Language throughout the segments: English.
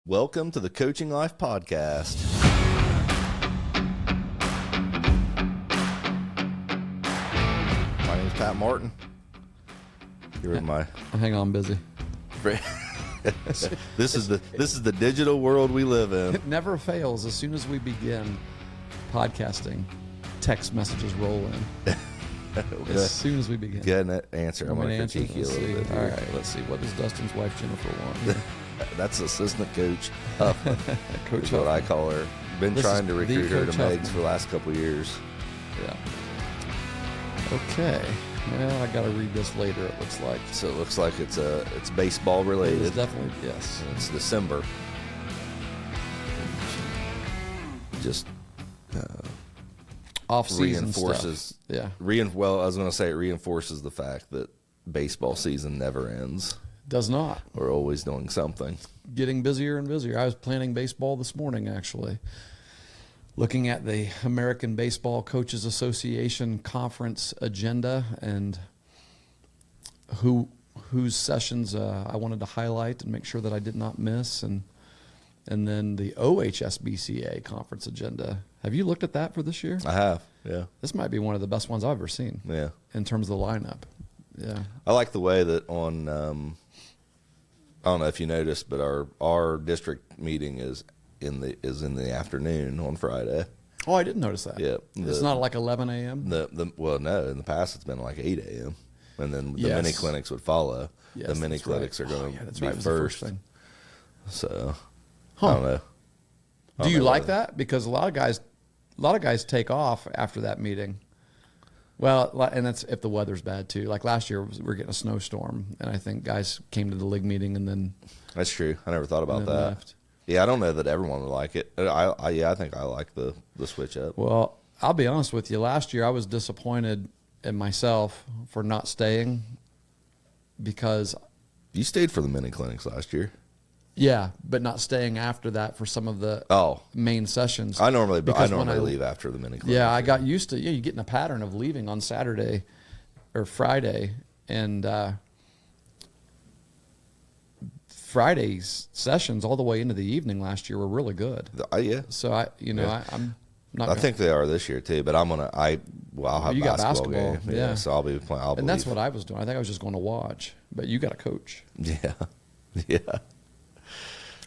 Welcome to the Coaching Life Podcast. My name is Pat Martin. Here with my hang on, busy. This is the digital world we live in. It never fails. As soon as we begin podcasting, text messages roll in. As soon as we begin. Get an answer. I'm going to critique you a little bit here. All right, let's see. What does Dustin's wife Jennifer want? That's assistant coach Huffman. Coach is what I call her. Been trying to recruit her to Megs for the last couple of years. Yeah. Okay. Well, I got to read this later, it looks like. So it looks like it's baseball related. It's definitely, yes. It's December. Just off-season reinforces. Stuff. Yeah. Well, I was going to say it reinforces the fact that baseball season never ends. Does not. We're always doing something. Getting busier and busier. I was planning baseball this morning, actually. Looking at the American Baseball Coaches Association conference agenda and whose sessions I wanted to highlight and make sure that I did not miss, and then the OHSBCA conference agenda. Have you looked at that for this year? I have, yeah. This might be one of the best ones I've ever seen. Yeah. In terms of the lineup. Yeah. I like the way that on I don't know if you noticed, but our district meeting is in the afternoon on Friday. Oh, I didn't notice that. Yeah. It's not like 11 a.m.? Well, no. In the past, it's been like 8 a.m. And then the mini clinics would follow. Yes, the mini clinics are going to be right. first. Thing. So, I don't know. Do you like that? Because a lot of guys take off after that meeting. Well, and that's if the weather's bad too. Like last year, we were getting a snowstorm, and I think guys came to the league meeting and then. That's true. I never thought about that. Left. Yeah, I don't know that everyone would like it. I think I like the switch up. Well, I'll be honest with you. Last year, I was disappointed in myself for not staying because. You stayed for the mini clinics last year. Yeah, but not staying after that for some of the main sessions. I normally leave after the mini clinic. Yeah, I got used to you get in a pattern of leaving on Saturday or Friday, and Friday's sessions all the way into the evening last year were really good. Yeah. So I'm not. I think they are this year too, but I'll have you got basketball game. Yeah. So I'll be playing. And that's what I was doing. I think I was just going to watch, but you got a coach. Yeah. Yeah.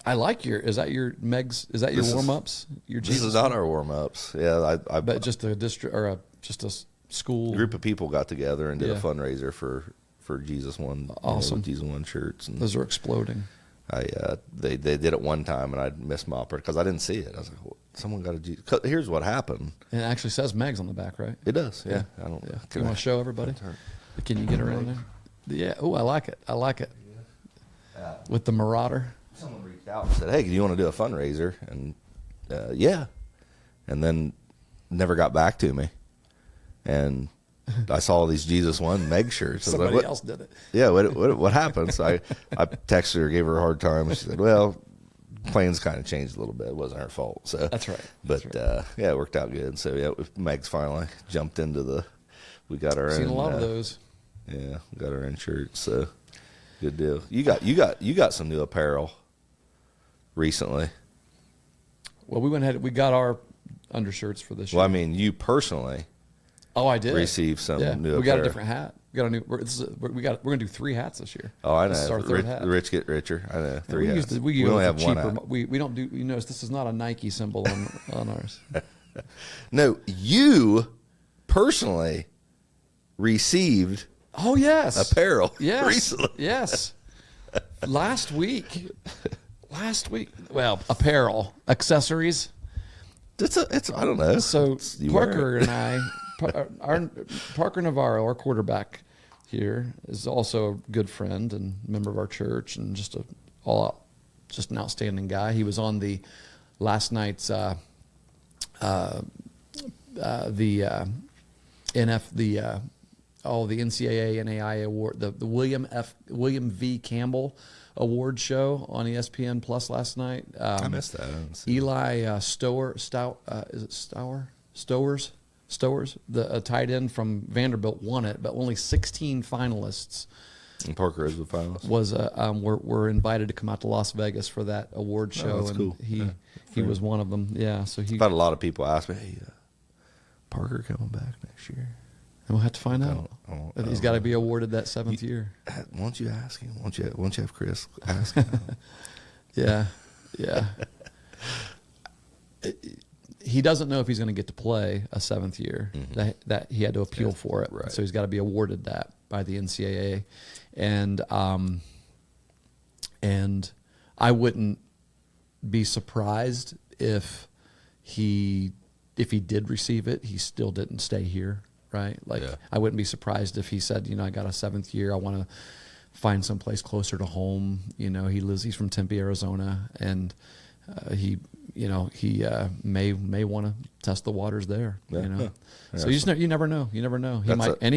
I like is that your Megs? Is that your warm ups? This is not our warm ups. Yeah, but just a district or just a school group of people got together and did a fundraiser for Jesus One. Awesome. Jesus One shirts. And those are exploding. They did it one time and I missed my opportunity because I didn't see it. I was like, well, someone got a Jesus. Here's what happened. And it actually says Megs on the back, right? It does. Yeah. I don't. Yeah. You want to show everybody? Can you get around there? Yeah. Oh, I like it. I like it. With the Marauder. Someone reached out and said, hey, do you want to do a fundraiser? And yeah. And then never got back to me. And I saw these Jesus One Meg shirts. Somebody else did it. Yeah, what happened? So I texted her, gave her a hard time. And she said, well, plans kind of changed a little bit. It wasn't her fault. So that's right. But, yeah, it worked out good. So, yeah, Meg's finally jumped into we got our own. Seen a lot of those. Yeah, we got our own shirts. So, good deal. You got some new apparel recently. Well, we went ahead. We got our undershirts for this year. Well, I mean, you personally. Oh, I did receive some new apparel. We got a different hat. We got a new. We're gonna do 3 hats this year. Oh, I know. This is our third hat. The rich get richer. I know. 3 hats. We only have one hat. We don't do. You notice this is not a Nike symbol on ours. No, you personally received. Oh yes, apparel. Yes, recently. Yes. Last week. Well, apparel, accessories. It's I don't know. So Parker and I, Parker Navarro, our quarterback here, is also a good friend and member of our church, and just an outstanding guy. He was on the last night's the NCAA NAI award, the William V. Campbell award show on ESPN Plus last night. I missed that. Eli Stowers, the tight end from Vanderbilt, won it, but only 16 finalists And Parker is the finalist. was were invited to come out to Las Vegas for that award show, that's and cool. he was one of them. Yeah, so he. I've had a lot of people ask me, "Hey, Parker coming back next year?" And we'll have to find out. He's got to be awarded that 7th year. Won't you ask him? Won't you have Chris ask him? Yeah. He doesn't know if he's going to get to play a 7th year. Mm-hmm. That he had to appeal for it, right. So he's got to be awarded that by the NCAA. And I wouldn't be surprised if he did receive it, he still didn't stay here. Right? Like, I wouldn't be surprised if he said, I got a 7th year. I want to find someplace closer to home. He's from Tempe, Arizona, and he may want to test the waters there. So you never know. He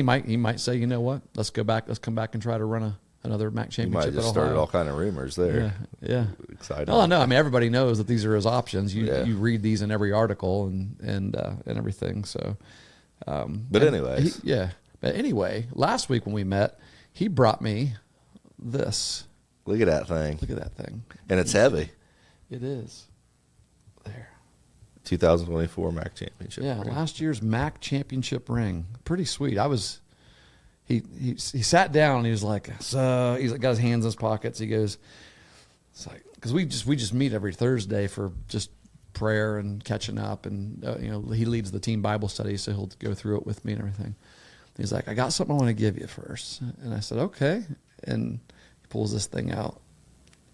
might say, you know what? Let's come back and try to run another MAC championship. You might just started all kind of rumors there. Yeah. Exciting. Oh no, I mean, everybody knows that these are his options. You read these in every article and everything. So. But anyways. But anyway, last week when we met, he brought me this. Look at that thing. And it's heavy. It is. There. 2024 MAC championship. Yeah, ring. Last year's MAC championship ring. Pretty sweet. He sat down and he was like, so he's got his hands in his pockets. He goes, it's like, because we just meet every Thursday for just prayer and catching up, and he leads the team Bible study, so he'll go through it with me and everything. He's like, I got something I want to give you first, and I said, okay. And he pulls this thing out,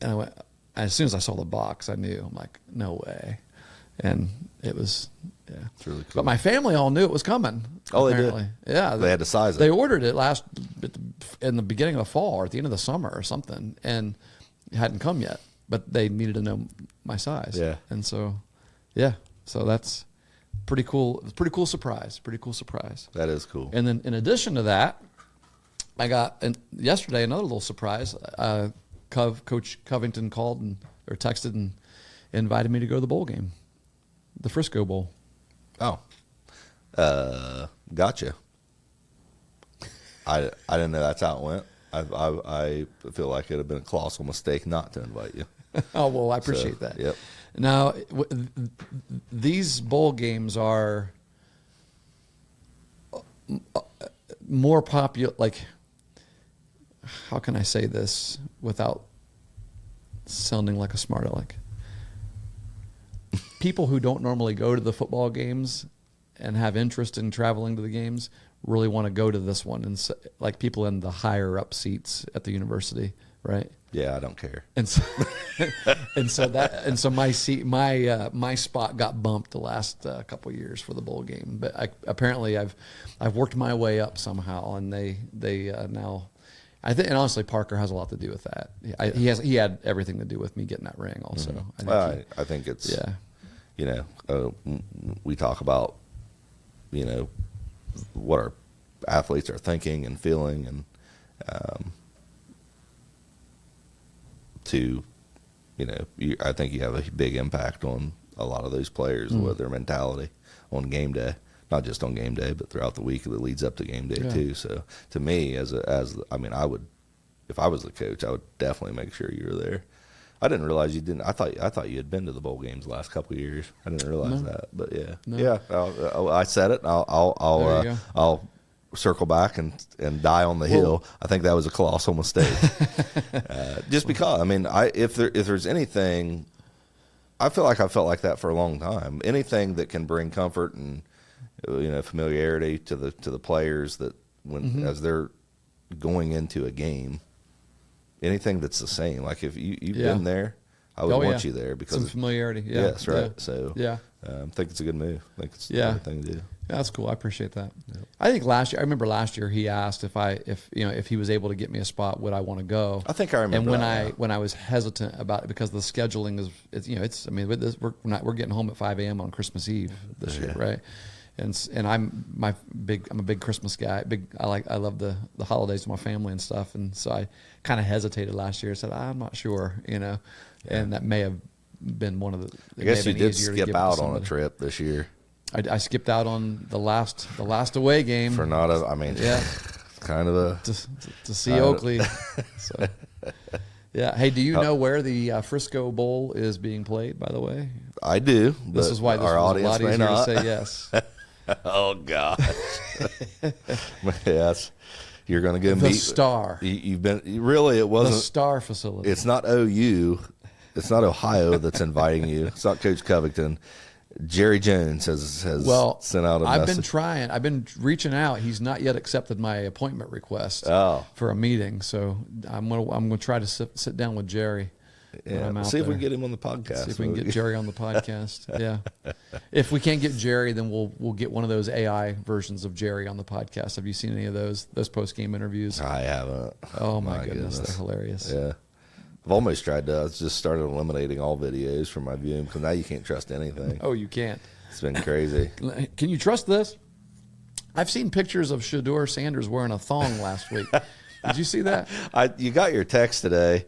and I went. As soon as I saw the box, I knew. I'm like, no way, and it was, it's really cool. But my family all knew it was coming. Oh, apparently. They did. Yeah, they had to size it. They ordered it in the beginning of the fall or at the end of the summer or something, and it hadn't come yet. But they needed to know my size. Yeah, and so. Yeah, so that's pretty cool. It's a pretty cool surprise. That is cool. And then in addition to that, I got yesterday another little surprise. Coach Covington called or texted and invited me to go to the bowl game, the Frisco Bowl. Oh, gotcha. I didn't know that's how it went. I feel like it'd have been a colossal mistake not to invite you. Oh, well, I appreciate that. Yep. Now, these bowl games are more popular. Like, how can I say this without sounding like a smart aleck? People who don't normally go to the football games and have interest in traveling to the games really want to go to this one. And so, like people in the higher up seats at the university, right? Yeah, I don't care. And so, so my seat, my spot got bumped the last couple of years for the bowl game. But apparently I've worked my way up somehow, and they now, I think, and honestly, Parker has a lot to do with that. He had everything to do with me getting that ring also. Mm-hmm. I think it's we talk about what our athletes are thinking and feeling, and I think you have a big impact on a lot of those players with their mentality on game day, not just on game day, but throughout the week that leads up to game day too. So to me, I would, if I was the coach, I would definitely make sure you were there. I didn't realize you didn't. I thought you had been to the bowl games the last couple of years. I didn't realize that, but I said it. I'll circle back and die on the hill. I think that was a colossal mistake. Just because, if there's anything, I feel like I felt like that for a long time. Anything that can bring comfort and familiarity to the players, that when as they're going into a game, anything that's the same. Like if you've been there, I would want you there because some familiarity. Yeah. Yes, right. Yeah. So I think it's a good move. I think it's the right thing to do. Yeah, that's cool. I appreciate that. Yep. I think I remember last year he asked if he was able to get me a spot, would I want to go? I think I remember. And when I was hestant about it because the scheduling we're getting home at 5 a.m. on Christmas Eve this year, right? And I'm a big Christmas guy. I love the holidays with my family and stuff. And so I kind of hesitated last year. I said I'm not sure, and that may have been one of the. I guess you did skip out on a trip this year. I skipped out on the last away game for not a. kind of a to see Oakley. So, yeah. Hey, do you know where the Frisco Bowl is being played? By the way, I do. This is why this our was audience a lot may easier not. to say yes. Oh gosh. Yes. You're going to go The meet Star. You've been really. It wasn't The Star facility. It's not OU. It's not Ohio that's inviting you. It's not Coach Covington. Jerry Jones has sent out a I've message. been trying. I've been reaching out. He's not yet accepted my appointment request for a meeting. So I'm gonna try to sit down with Jerry. Yeah, see if we can get him on the podcast. See if we can get Jerry on the podcast. Yeah. If we can't get Jerry, then we'll get one of those AI versions of Jerry on the podcast. Have you seen any of those post game interviews? I haven't. Oh my goodness, they're hilarious. Yeah. I've almost tried to. I just started eliminating all videos from my viewing because now you can't trust anything. Oh, you can't. It's been crazy. Can you trust this? I've seen pictures of Shador Sanders wearing a thong last week. Did you see that? You got your text today.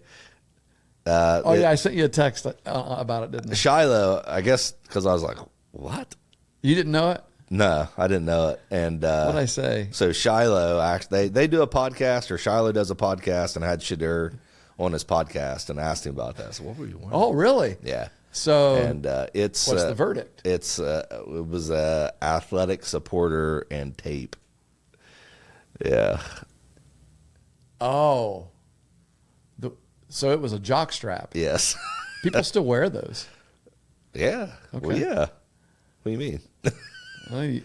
I sent you a text about it, didn't I? Shiloh, I guess, because I was like, what? You didn't know it? No, I didn't know it. And what did I say? So Shiloh, actually, they do a podcast, or Shiloh does a podcast, and had Shador on his podcast and asked him about that. So what were you wearing? Oh, really? Yeah. So and it's what's the verdict? It was athletic supporter and tape. Yeah. Oh. So it was a jock strap. Yes. People still wear those. Yeah. Okay. Well, yeah. What do you mean? I mean,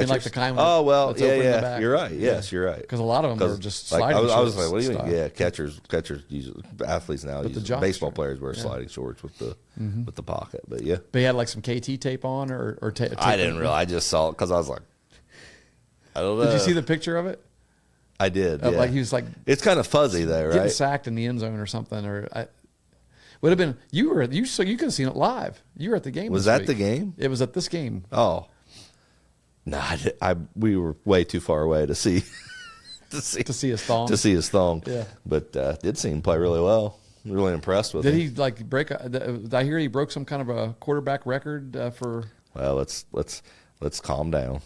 like the kind. Oh well, that's open in the yeah. back. You're right. Yes, you're right. Because a lot of them are just like, sliding. I was like, shorts what do you mean? style. Yeah, catchers use athletes now. With the Use jock baseball strap. players wear sliding shorts with the pocket. But yeah, But he had like some KT tape on, or tape. I didn't really. I just saw it because I was like, I don't know. Did you see the picture of it? I did. Yeah. Like he was like it's kind of fuzzy though, right? getting sacked in the end zone or something, would have been so you could have seen it live. You were at the game. Was this that week. the game? It was at this game. Oh, no, we were way too far away to see to see his thong. To see his thong. Yeah, but did see him play really well. Really impressed with him. Did he like break? Did I hear he broke some kind of a quarterback record for? Well, let's calm down.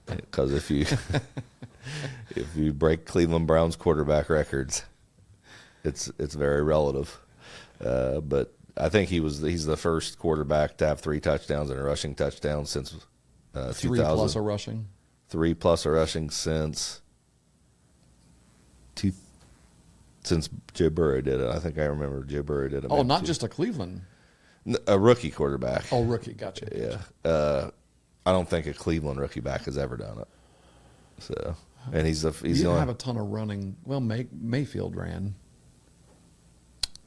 Because if you break Cleveland Browns quarterback records, it's very relative. But I think he's the first quarterback to have 3 touchdowns and a rushing touchdown since 3 plus a rushing. 3 plus a rushing since Joe Burrow did it. I think I remember Joe Burrow did it. Oh, not just a Cleveland. A rookie quarterback. Oh, rookie. Gotcha. Yeah. I don't think a Cleveland rookie back has ever done it. So, and he's He the didn't only. have a ton of running. Well, Mayfield ran.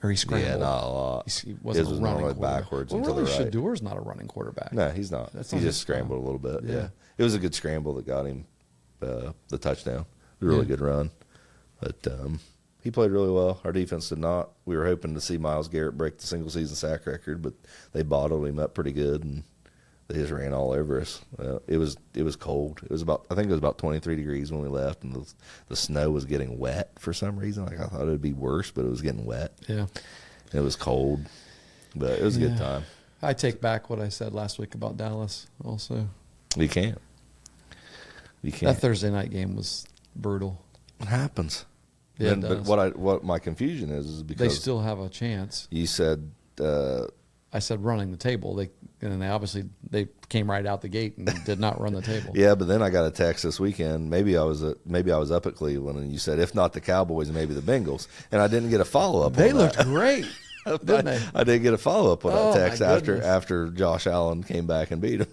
Or he scrambled. Yeah, not a lot. He wasn't His was a running normally quarterback. backwards Well, and to really, the right. Shador's not a running quarterback. No, he's not. That's He not just his scrambled a little bit. Yeah. Yeah. It was a good scramble that got him the touchdown. A really good run. But he played really well. Our defense did not. We were hoping to see Myles Garrett break the single season sack record, but they bottled him up pretty good, and they just ran all over us. It was cold. I think it was about 23 degrees when we left, and the snow was getting wet for some reason. Like I thought it would be worse, but it was getting wet. Yeah. It was cold, but it was a good time. I take back what I said last week about Dallas also. You can't. That Thursday night game was brutal. It happens. Yeah, But what my confusion is because they still have a chance. You said I said running the table. They obviously came right out the gate and did not run the table. Yeah, but then I got a text this weekend. Maybe I was up at Cleveland, and you said if not the Cowboys, maybe the Bengals, and I didn't get a follow up. They looked great, didn't they? I didn't get a follow up on that text my goodness. after Josh Allen came back and beat him.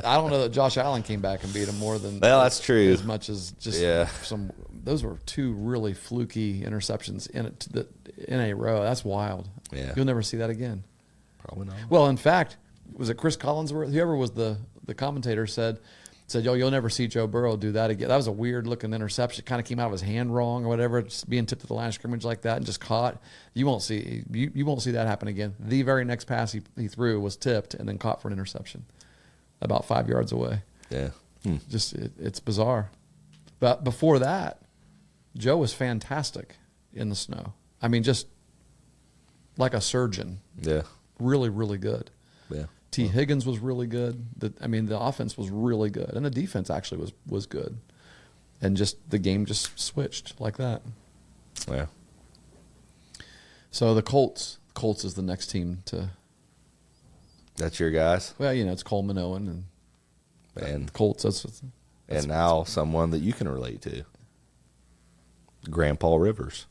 I don't know that Josh Allen came back and beat him more than. Well, that's true. As much as just some. Those were 2 really fluky interceptions in a row. That's wild. Yeah, you'll never see that again. Probably not. Well, in fact, was it Chris Collinsworth? Whoever was the commentator said, you'll never see Joe Burrow do that again. That was a weird looking interception. It kind of came out of his hand wrong or whatever, just being tipped to the line of scrimmage like that and just caught. You won't see that happen again. The very next pass he threw was tipped and then caught for an interception, about 5 yards away. Yeah, just it's bizarre. But before that, Joe was fantastic in the snow. I mean, just like a surgeon. Yeah. Really, really good. Yeah. Higgins was really good. The offense was really good, and the defense actually was good. and just the game just switched like that. Yeah. So the Colts is the next team to. That's your guys? Well, it's Coleman, Owen, and the Colts. That's and now someone that you can relate to. Grandpa Rivers.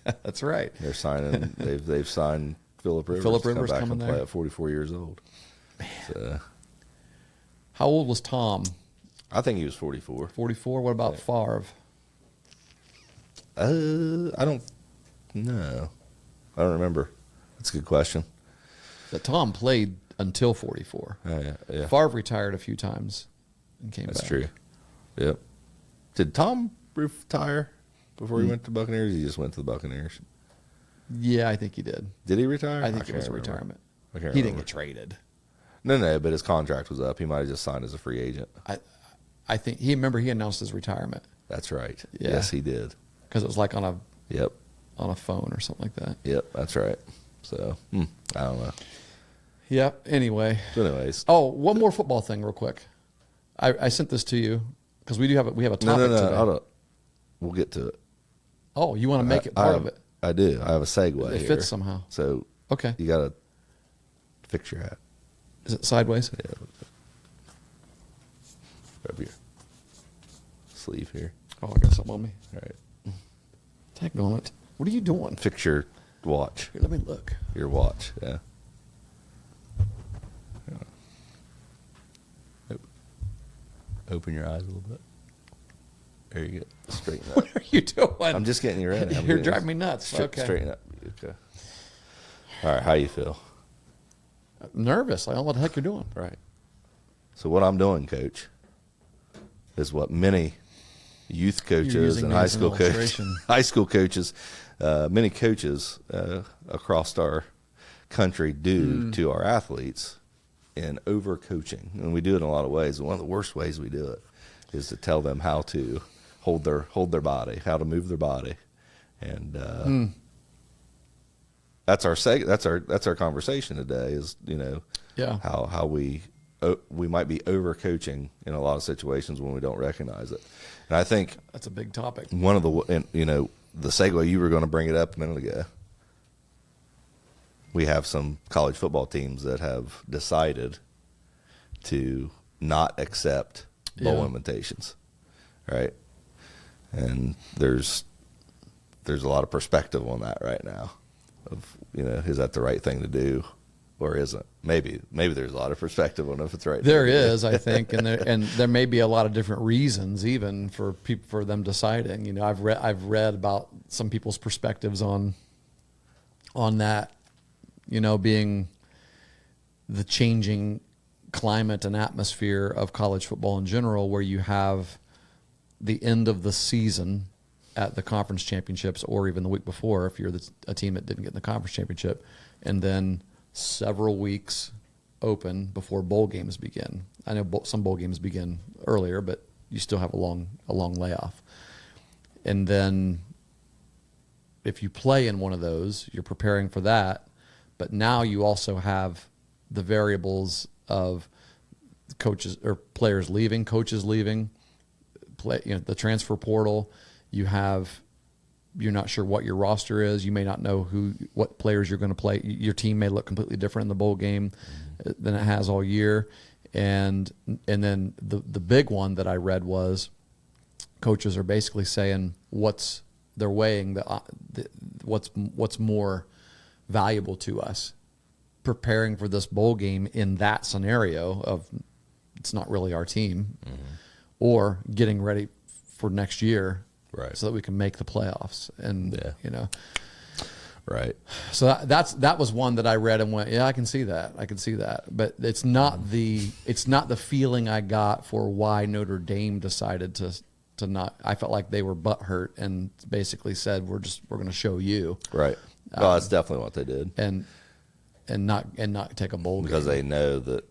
That's right. They're signing. They've signed Phillip Rivers. Phillip Rivers to come back coming and there play at 44 years old. Man. So, how old was Tom? I think he was 44. 44. What about Favre? I don't know. I don't remember. That's a good question. That Tom played until 44. Oh, yeah. Favre retired a few times and came back. That's true. Yep. Did Tom retire before he went to Buccaneers? He just went to the Buccaneers. Yeah, I think he did. Did he retire? I think it was a retirement. I can't He remember. didn't get traded. No, but his contract was up. He might have just signed as a free agent. I think he announced his retirement. That's right. Yeah. Yes, he did. Because it was like on Yep. a phone or something like that. Yep, that's right. So, I don't know. Yeah. Anyway. So anyways. Oh, one more football thing, real quick. I sent this to you because we have a topic No. today. Hold up. We'll get to it. Oh, you want to make it part of it? I do. I have a segue. It here. fits somehow. So Okay. you got to fix your hat. Is it sideways? Yeah. Grab your sleeve here. Oh, I got something on me. All right. Tag on it. What are you doing? Fix your watch. Here, let me look. Your watch. Yeah. Open your eyes a little bit. There you go. Straighten up. What are you doing? I'm just getting you ready. You're driving me nuts. Okay. Straighten up. Okay. All right. How you feel? Nervous. I don't know what the heck you're doing. Right. So what I'm doing, Coach, is what many youth coaches using and me high as an school coaches, illustration. many coaches across our country do to our athletes in overcoaching, and we do it in a lot of ways. And one of the worst ways we do it is to tell them how to hold their body, how to move their body, and that's our conversation today. Is how we might be overcoaching in a lot of situations when we don't recognize it. And I think That's a big topic. one of the segue, you were going to bring it up a minute ago. We have some college football teams that have decided to not accept bowl invitations, right? And there's a lot of perspective on that right now. Of is that the right thing to do, or isn't? Maybe there's a lot of perspective on if it's right. There is, I think, and there may be a lot of different reasons even for them deciding. I've read about some people's perspectives on that. Being the changing climate and atmosphere of college football in general, where you have the end of the season at the conference championships, or even the week before, if you're a team that didn't get in the conference championship, and then several weeks open before bowl games begin. I know some bowl games begin earlier, but you still have a long layoff. And then if you play in one of those, you're preparing for that. But now you also have the variables of coaches or players leaving, coaches leaving, the transfer portal. You're not sure what your roster is. You may not know what players you're going to play. Your team may look completely different in the bowl game than it has all year. And then the big one that I read was coaches are basically saying they're weighing what's more valuable to us, preparing for this bowl game in that scenario of it's not really our team, or getting ready for next year, right, so that we can make the playoffs. And right. So that was one that I read and went, yeah, I can see that. But it's not the feeling I got for why Notre Dame decided to not. I felt like they were butthurt and basically said, we're going to show you. Right. Well, that's definitely what they did. And not take a bowl game. Because they know that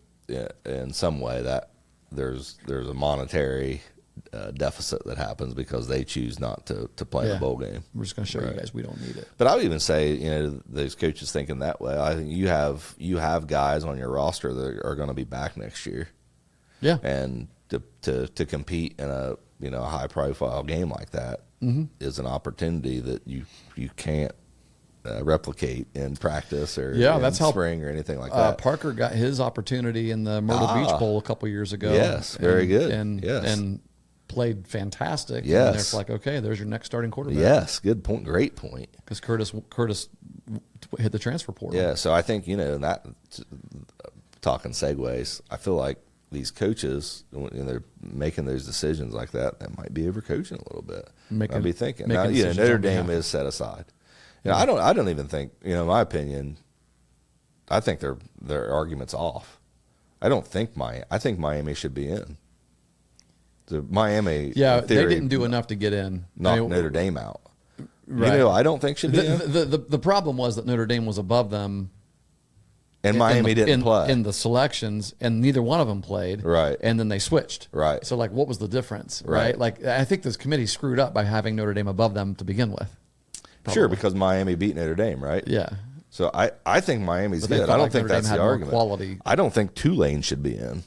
in some way that there's a monetary deficit that happens because they choose not to play the bowl game. We're just going to show you guys we don't need it. But I would even say, those coaches thinking that way. I think you have guys on your roster that are going to be back next year. Yeah. And to compete in a a high profile game like that is an opportunity that you can't replicate in practice or that's how spring or anything like that. Parker got his opportunity in the Myrtle Beach Bowl a couple years ago. Yes, very good. And played fantastic. Yes. And it's like, okay, there's your next starting quarterback. Yes, good point. Great point. Because Curtis hit the transfer portal. Yeah, so I think, that talking segues, I feel like these coaches, when they're making those decisions like that might be overcoaching a little bit. I'd be thinking. Now, Notre Dame is set aside. I don't even think, in my opinion, I think their argument's off. I think Miami should be in. So Miami, yeah, in theory, they didn't do enough to get in. Knock Notre Dame out. Right. I don't think should be in. The problem was that Notre Dame was above them. And Miami didn't play in the selections, and neither one of them played. Right. And then they switched. Right. So, what was the difference? Right. Like, I think this committee screwed up by having Notre Dame above them to begin with. Probably. Sure, because Miami beat Notre Dame, right? Yeah. So I think Miami's good. I don't think that's the argument. Quality. I don't think Tulane should be in.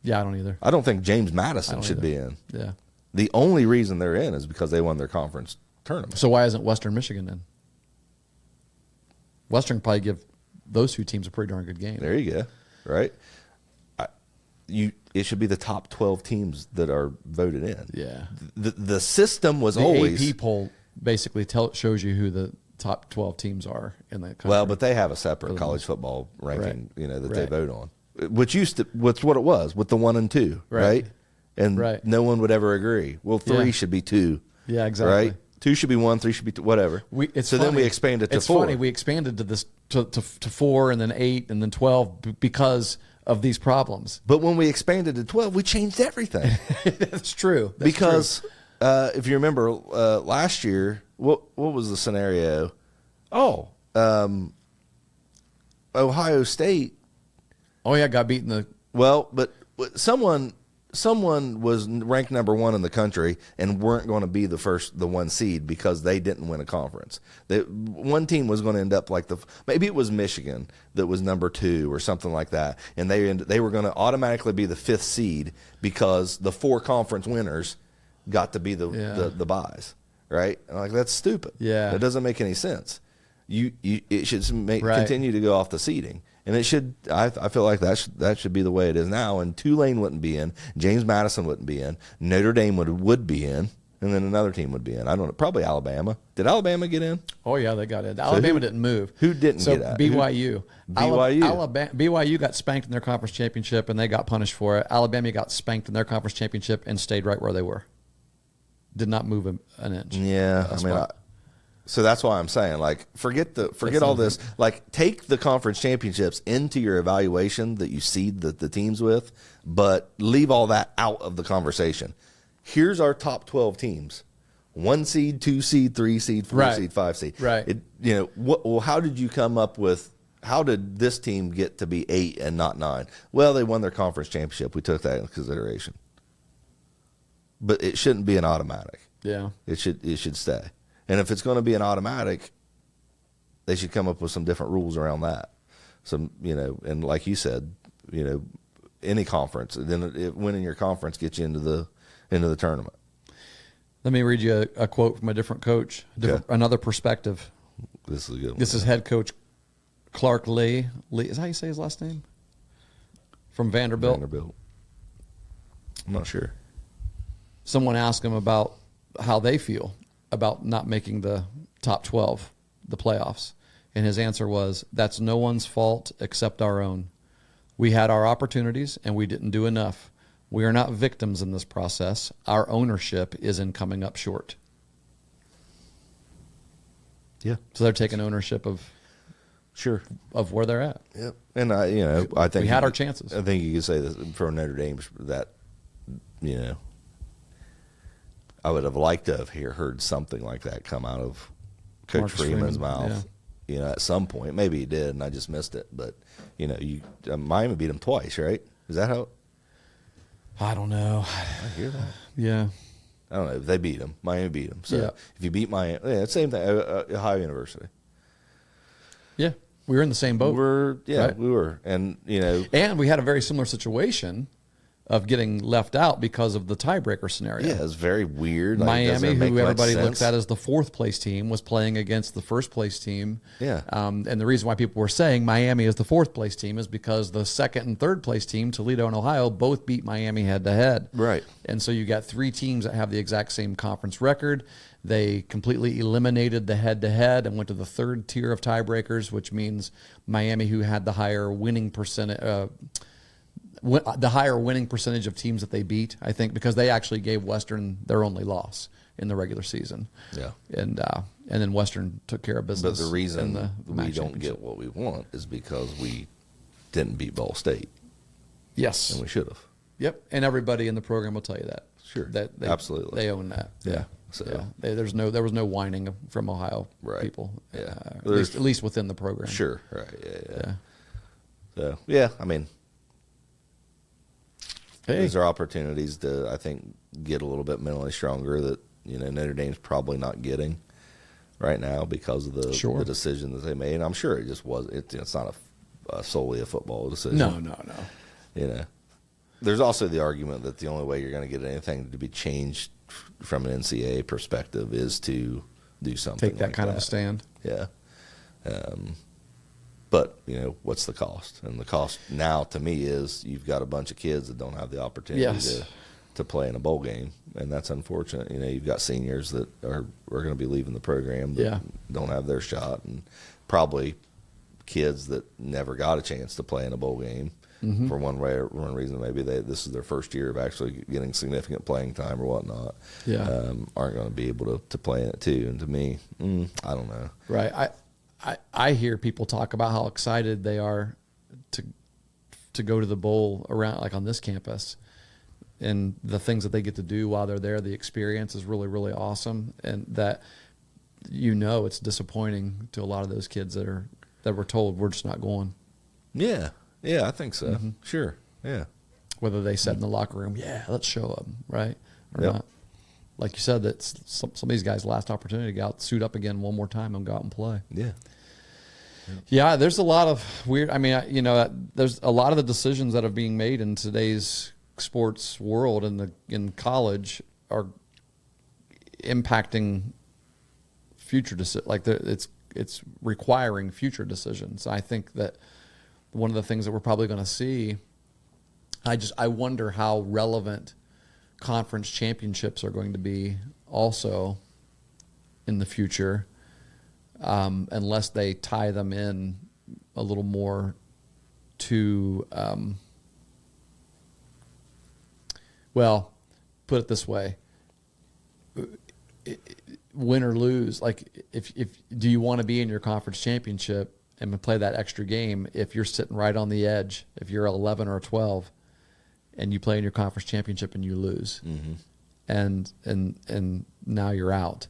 Yeah, I don't either. I don't think James Madison should be in. Yeah. The only reason they're in is because they won their conference tournament. So why isn't Western Michigan in? Western probably give those two teams a pretty darn good game. There you go. Right? It should be the top 12 teams that are voted in. Yeah. The system was the always... AP poll basically shows you who the top 12 teams are in that country. Well, but they have a separate college football ranking, that they Right. vote on. Which what's what it was with the 1 and 2, right? And no one would ever agree. Well, 3 should be 2. Yeah, exactly. Right? 2 should be 1, 3 should be 2, whatever. Then we expanded to 4. It's funny, we expanded to this to 4 and then 8 and then 12 because of these problems. But when we expanded to 12, we changed everything. That's true. Because if you remember last year, what was the scenario? Ohio State. Oh yeah, got beaten but someone was ranked number 1 in the country and weren't going to be the 1 seed because they didn't win a conference. One team was going to end up like maybe it was Michigan that was number 2 or something like that, and they were going to automatically be the 5th seed because the 4 conference winners got to be the buys, right? And that's stupid. Yeah, that doesn't make any sense. It should continue to go off the seeding. And it should. I feel like that should be the way it is now. And Tulane wouldn't be in. James Madison wouldn't be in. Notre Dame would be in, and then another team would be in. I don't know. Probably Alabama. Did Alabama get in? Oh yeah, they got in. Alabama didn't move. Who didn't get in? BYU. BYU. BYU got spanked in their conference championship, and they got punished for it. Alabama got spanked in their conference championship and stayed right where they were. Did not move an inch. Yeah, so that's why I'm saying, forget all this. Take the conference championships into your evaluation that you seed the teams with, but leave all that out of the conversation. Here's our top 12 teams: 1 seed, 2 seed, 3 seed, 4 seed, 5 seed. Right. How did you come up with? How did this team get to be 8 and not 9? Well, they won their conference championship. We took that into consideration, but it shouldn't be an automatic. Yeah, it should stay. And if it's going to be an automatic, they should come up with some different rules around that. And like you said, any conference, then winning your conference gets you into the tournament. Let me read you a quote from a different coach, another perspective. This is a good one. This is head coach Clark Lee. Is that how you say his last name? From Vanderbilt. I'm not sure. Someone asked him about how they feel about not making the top 12, the playoffs. And his answer was, that's no one's fault except our own. We had our opportunities and we didn't do enough. We are not victims in this process. Our ownership is in coming up short. Yeah. So they're taking ownership of where they're at. Yep. And I think we had our chances. I think you could say this for Notre Dame that, I would have liked to have heard something like that come out of Coach Freeman's mouth. Yeah. At some point, maybe he did, and I just missed it. But Miami beat him twice, right? Is that how? I don't know. I hear that. Yeah. I don't know. They beat him. Miami beat him. So if you beat Miami, same thing. Ohio University. Yeah, we were in the same boat. We were, and and we had a very similar situation of getting left out because of the tiebreaker scenario. Yeah, it's very weird. Like, Miami, who everybody looks at as the fourth place team, was playing against the first place team. Yeah. And the reason why people were saying Miami is the fourth place team is because the second and third place team, Toledo and Ohio, both beat Miami head to head. Right. And so you got three teams that have the exact same conference record. They completely eliminated the head to head and went to the third tier of tiebreakers, which means Miami, who had the higher winning percentage, the higher winning percentage of teams that they beat, I think, because they actually gave Western their only loss in the regular season. Yeah. And then Western took care of business. But the reason we don't championship. get what we want is because we didn't beat Ball State. Yes. And we should have. Yep. And everybody in the program will tell you that. Sure. That Absolutely. They own that. Yeah. So yeah. There was no whining from Ohio people. Yeah. At least within the program. Sure. Right. Yeah. So I mean, these are opportunities to, I think, get a little bit mentally stronger that, Notre Dame's probably not getting right now because of the decision that they made. And I'm sure it just was. It's not solely a football decision. No. There's also the argument that the only way you're going to get anything to be changed from an NCAA perspective is to do something. Take that like kind of a stand. Yeah. But, what's the cost? And the cost now to me is you've got a bunch of kids that don't have the opportunity to play in a bowl game. And that's unfortunate. You've got seniors that are going to be leaving the program that don't have their shot, and probably kids that never got a chance to play in a bowl game. Mm-hmm. For one reason, maybe this is their first year of actually getting significant playing time or whatnot. Yeah, aren't going to be able to play in it too. And to me, I don't know. Right. I hear people talk about how excited they are to go to the bowl around, like on this campus, and the things that they get to do while they're there. The experience is really, really awesome, and that it's disappointing to a lot of those kids that were told we're just not going. Yeah. Yeah, I think so. Mm-hmm. Sure. Yeah. Whether they said in the locker room, let's show up, right? Or not. Like you said, that's some of these guys' last opportunity to go out, suit up again one more time and go out and play. Yeah. Yeah, there's a lot of weird, there's a lot of the decisions that are being made in today's sports world and in college are impacting future decisions. Like it's requiring future decisions. I think that one of the things that we're probably going to see, I wonder how relevant conference championships are going to be also in the future, unless they tie them in a little more to, put it this way, win or lose, like if do you want to be in your conference championship and play that extra game if you're sitting right on the edge, if you're 11 or 12 and you play in your conference championship and you lose, and now you're out.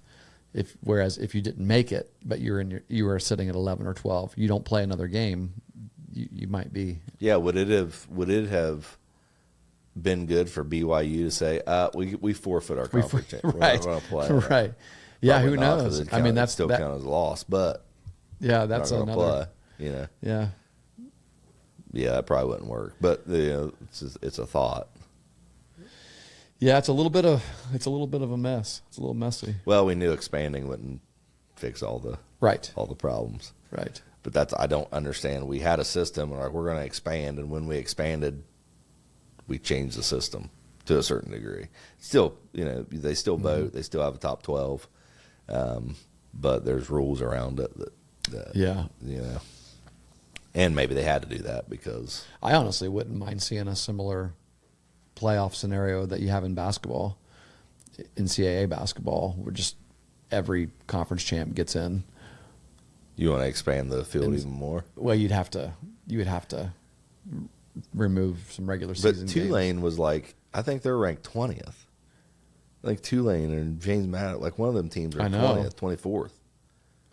Whereas if you didn't make it, but you were sitting at 11 or 12, you don't play another game, you might be. Yeah. Would it have been good for BYU to say, we forfeit our conference championship. We're not going to play. Right. Yeah. Who knows? That's still count as a loss, but. Yeah, that's another. Play, Yeah. Yeah, that probably wouldn't work, but it's a thought. Yeah, it's a little bit of a mess. It's a little messy. Well, we knew expanding wouldn't fix all the problems. Right. But I don't understand. We had a system, and we're going to expand, and when we expanded, we changed the system to a certain degree. Still, they still vote. They still have a top 12, but there's rules around it that. And maybe they had to do that because I honestly wouldn't mind seeing a similar playoff scenario that you have in basketball, NCAA basketball, where just every conference champ gets in. You want to expand the field even more? Well, you would have to remove some regular season. But Tulane games. was I think they're ranked 20th. Like Tulane and James Madison, one of them teams are 20th, 24th.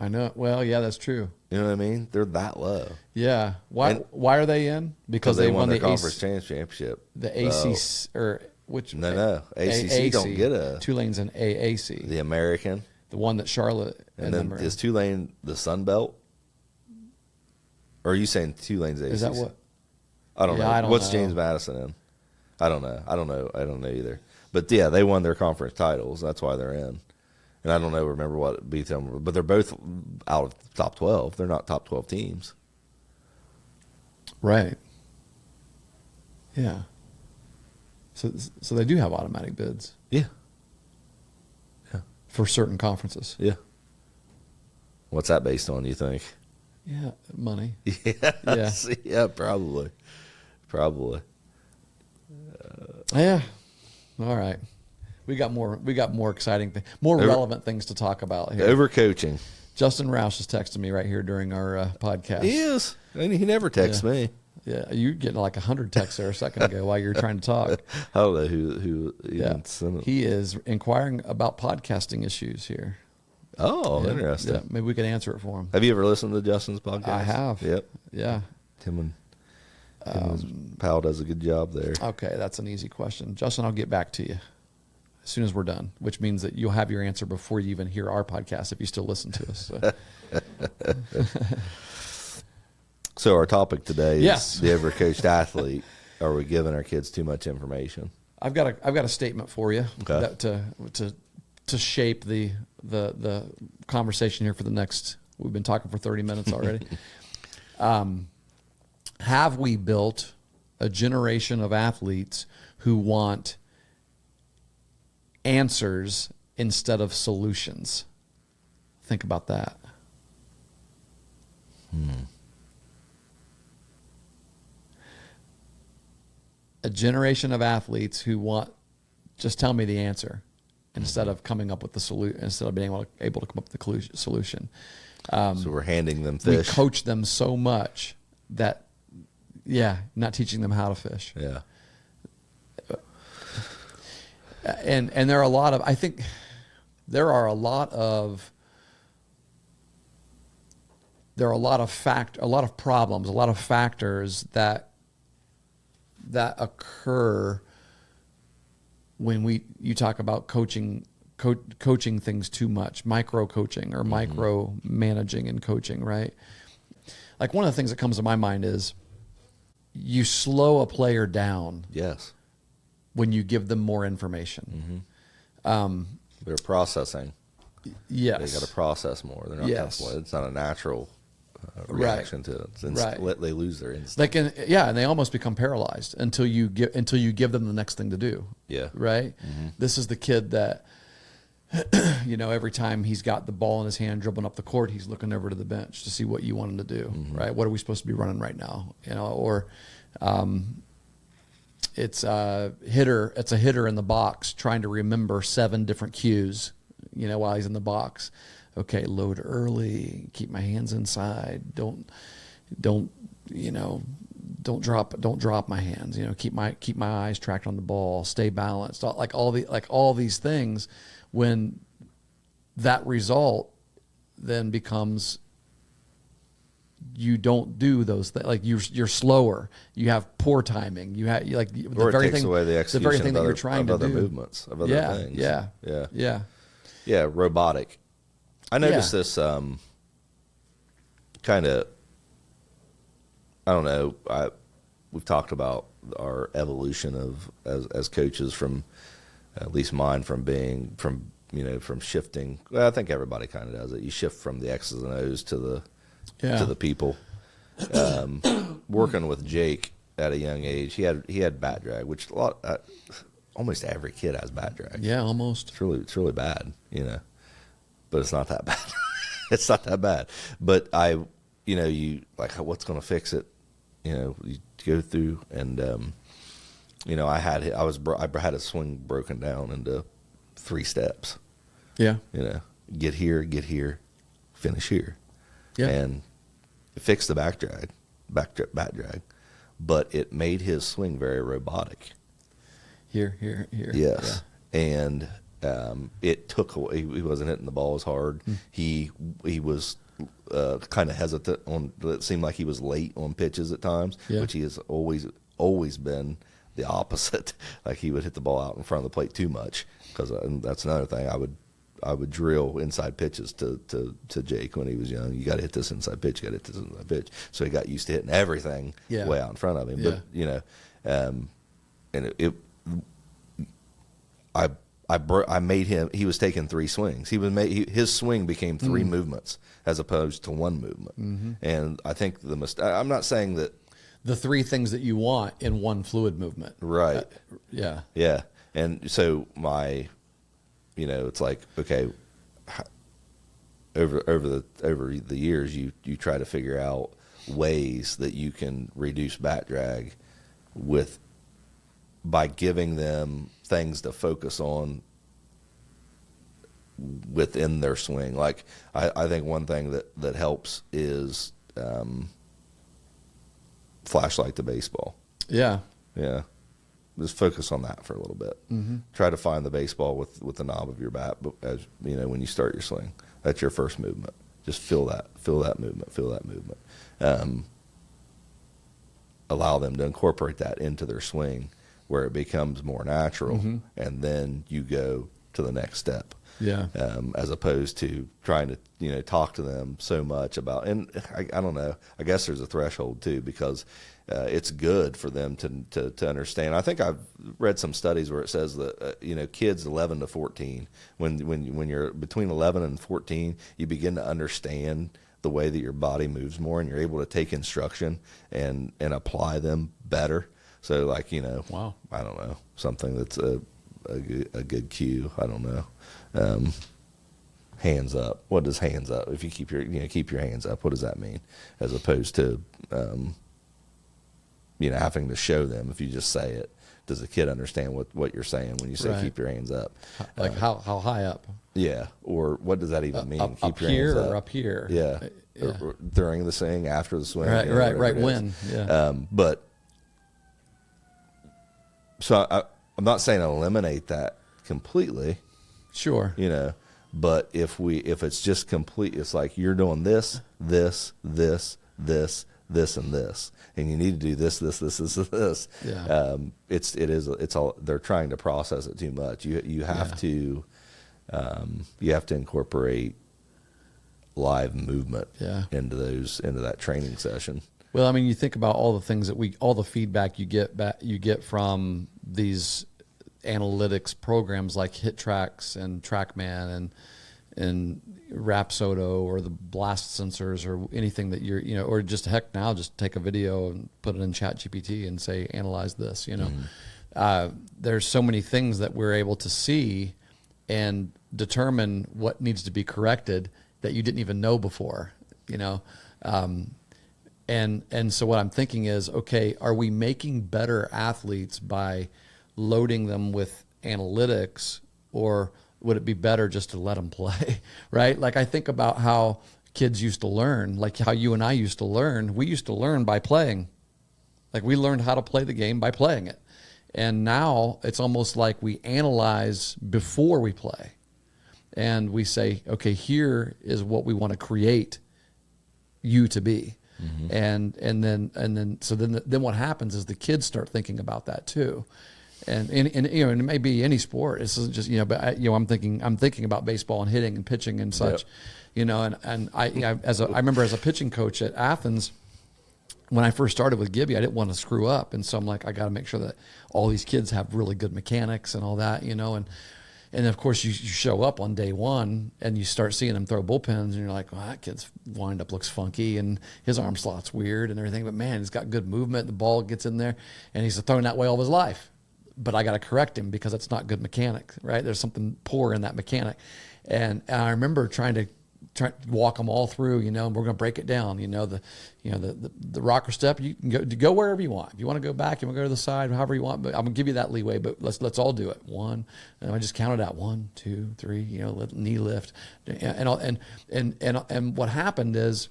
I know. Well, yeah, that's true. You know what I mean? They're that low. Yeah. Why are they in? Because they won the conference championship. The ACC or which? No. ACC don't get a. Tulane's an AAC. The American. The one that Charlotte. And then is Tulane the Sun Belt? Or are you saying Tulane's ACC? Is that what? I don't know. I don't What's know. James Madison in? I don't know. I don't know either. But yeah, they won their conference titles. That's why they're in. And I don't know. Remember what beat them? But they're both out of the top 12. They're not top 12 teams. Right. Yeah. So they do have automatic bids. Yeah. Yeah. For certain conferences. Yeah. What's that based on, you think? Yeah, money. Yeah. Yeah. Yeah, probably. Yeah. All right. We got more exciting things, relevant things to talk about here. Overcoaching. Justin Roush is texting me right here during our podcast. He is. And he never texts me. Yeah, you getting like 100 texts there a second ago while you were trying to talk. I don't know who even sent it. He is inquiring about podcasting issues here. Oh, interesting. Yeah, maybe we could answer it for him. Have you ever listened to Justin's podcast? I have. Yep. Yeah. Tim and his pal does a good job there. Okay, that's an easy question. Justin, I'll get back to you as soon as we're done, which means that you'll have your answer before you even hear our podcast if you still listen to us. So our topic today Yes. is the overcoached athlete. Are we giving our kids too much information? I've got a statement for you Okay. that to shape the conversation here for the next. We've been talking for 30 minutes already. Have we built a generation of athletes who want answers instead of solutions? Think about that. A generation of athletes who want, just tell me the answer instead of coming up with the solution, instead of being able to come up with the solution. So we're handing them fish. We coach them so much that, not teaching them how to fish. Yeah. And there are a lot of, I think there are a lot of problems, a lot of factors that occur when you talk about coaching things too much, micro coaching or micro managing and coaching, right? Like one of the things that comes to my mind is you slow a player down. Yes. When you give them more information. They're processing. Yes. They got to process more. They're not it's not a natural reaction to it. They lose their instinct. They can, and they almost become paralyzed until you give them the next thing to do. Yeah. Right. This is the kid that, every time he's got the ball in his hand, dribbling up the court, he's looking over to the bench to see what you want him to do. Right. What are we supposed to be running right now? Or, it's a hitter in the box trying to remember 7 different cues, while he's in the box. Okay, load early, keep my hands inside. Don't drop my hands. Keep my eyes tracked on the ball. Stay balanced. Like all these things. When that result then becomes, you don't do those things. Like you're slower. You have poor timing. You have Or it takes away the execution of you're trying to other do. movements, of other things. Yeah. Robotic. I noticed this kind of. I don't know. We've talked about our evolution of as coaches, from at least mine, from shifting. Well, I think everybody kind of does it. You shift from the X's and O's to the people. Working with Jake at a young age, he had bat drag, which almost every kid has bat drag. Yeah, almost. It's really bad, but it's not that bad. It's not that bad. But you like, what's going to fix it? You go through and I had his swing broken down into 3 steps. Yeah. Get here, finish here. Yeah. And it fixed the bat drag, but it made his swing very robotic. Here. Yes. Yeah. And it took away. He wasn't hitting the ball as hard. He was kind of hesitant on. It seemed like he was late on pitches at times, which he has always been the opposite. Like he would hit the ball out in front of the plate too much. Because that's another thing. I would drill inside pitches to Jake when he was young. You got to hit this inside pitch. You got to hit this inside pitch. So he got used to hitting everything way out in front of him. Yeah. But I made him. He was taking 3 swings. His swing became 3 movements as opposed to 1 movement. And I think I'm not saying that the 3 things that you want in one fluid movement. Right. Yeah. Yeah. And so it's like, okay, over the years, you try to figure out ways that you can reduce bat drag by giving them things to focus on within their swing. Like I think one thing that helps is flashlight to baseball. Yeah. Yeah. Just focus on that for a little bit. Try to find the baseball with the knob of your bat, but as you know, when you start your swing, that's your first movement. Just feel that movement. Allow them to incorporate that into their swing where it becomes more natural, and then you go to the next step. Yeah. As opposed to trying to talk to them so much about, and I don't know, I guess there's a threshold too, because it's good for them to understand. I think I've read some studies where it says that kids 11 to 14, when you're between 11 and 14, you begin to understand the way that your body moves more, and you're able to take instruction and apply them better. So wow, I don't know, something that's a good cue. I don't know. Hands up. What does hands up? If you keep your hands up, what does that mean? As opposed to having to show them. If you just say it, does the kid understand what you're saying when you say keep your hands up? Like how high up? Yeah. Or what does that even mean? Keep your hands up. Or up here? Yeah. Or during the swing, after the swing. Right. When? Yeah. But so I'm not saying eliminate that completely. Sure. But if it's just complete, it's like you're doing this, and this, and you need to do this. Yeah. It's all, they're trying to process it too much. You have to incorporate live movement into that training session. Well, I mean, you think about all the things all the feedback you get from these analytics programs like HitTrax and TrackMan and Rapsodo or the blast sensors or anything that or just heck now, just take a video and put it in ChatGPT and say, analyze this, There's so many things that we're able to see and determine what needs to be corrected that you didn't even know before, And so what I'm thinking is, okay, are we making better athletes by loading them with analytics, or would it be better just to let them play, right? Like I think about how kids used to learn, like how you and I used to learn. We used to learn by playing. Like we learned how to play the game by playing it. And now it's almost like we analyze before we play. And we say, okay, here is what we want to create you to be. And then what happens is the kids start thinking about that too, and it may be any sport. This isn't just but I'm thinking about baseball and hitting and pitching and such, and I remember as a pitching coach at Athens, when I first started with Gibby, I didn't want to screw up, and so I'm like, I got to make sure that all these kids have really good mechanics and all that, And of course, you show up on day one and you start seeing them throw bullpens, and you're like, well, that kid's wind-up looks funky and his arm slot's weird and everything. But man, he's got good movement. The ball gets in there, and he's thrown that way all of his life. But I got to correct him because it's not good mechanics, right? There's something poor in that mechanic. And I remember trying to walk them all through, and we're going to break it down. The rocker step, you can go wherever you want. If you want to go back, you want to go to the side, however you want. But I'm going to give you that leeway. But let's all do it. 1, and I just counted out 1, 2, 3. Knee lift, and what happened is,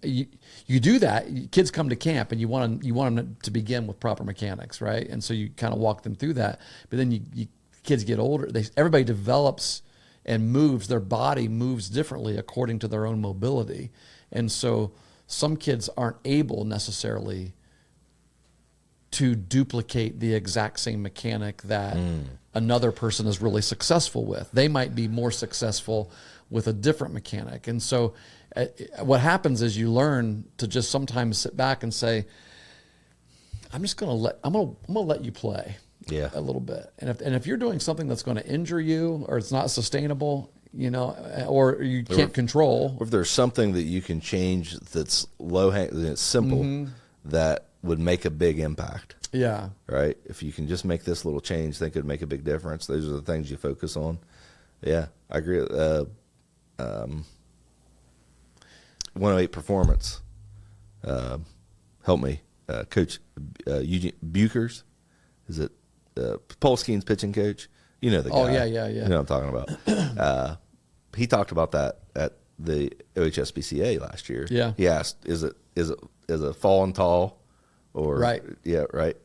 you do that. Kids come to camp, and you want them to begin with proper mechanics, right? And so you kind of walk them through that. But then kids get older. Everybody develops and their body moves differently according to their own mobility. And so some kids aren't able necessarily to duplicate the exact same mechanic that another person is really successful with. They might be more successful with a different mechanic. And so what happens is you learn to just sometimes sit back and say, I'm just going to I'm going to let you play a little bit. And if you're doing something that's going to injure you or it's not sustainable, you know, or you can't control. Or if there's something that you can change that's that's simple, that would make a big impact. Yeah. Right? If you can just make this little change, think it would make a big difference. Those are the things you focus on. Yeah, I agree. 108 Performance. Help me. Coach Eugene Buchers. Is it Polskeen's pitching coach? You know the guy. Oh, yeah. You know what I'm talking about. He talked about that at the OHSBCA last year. Yeah. He asked, is it fall and tall? Or, right. Yeah, right.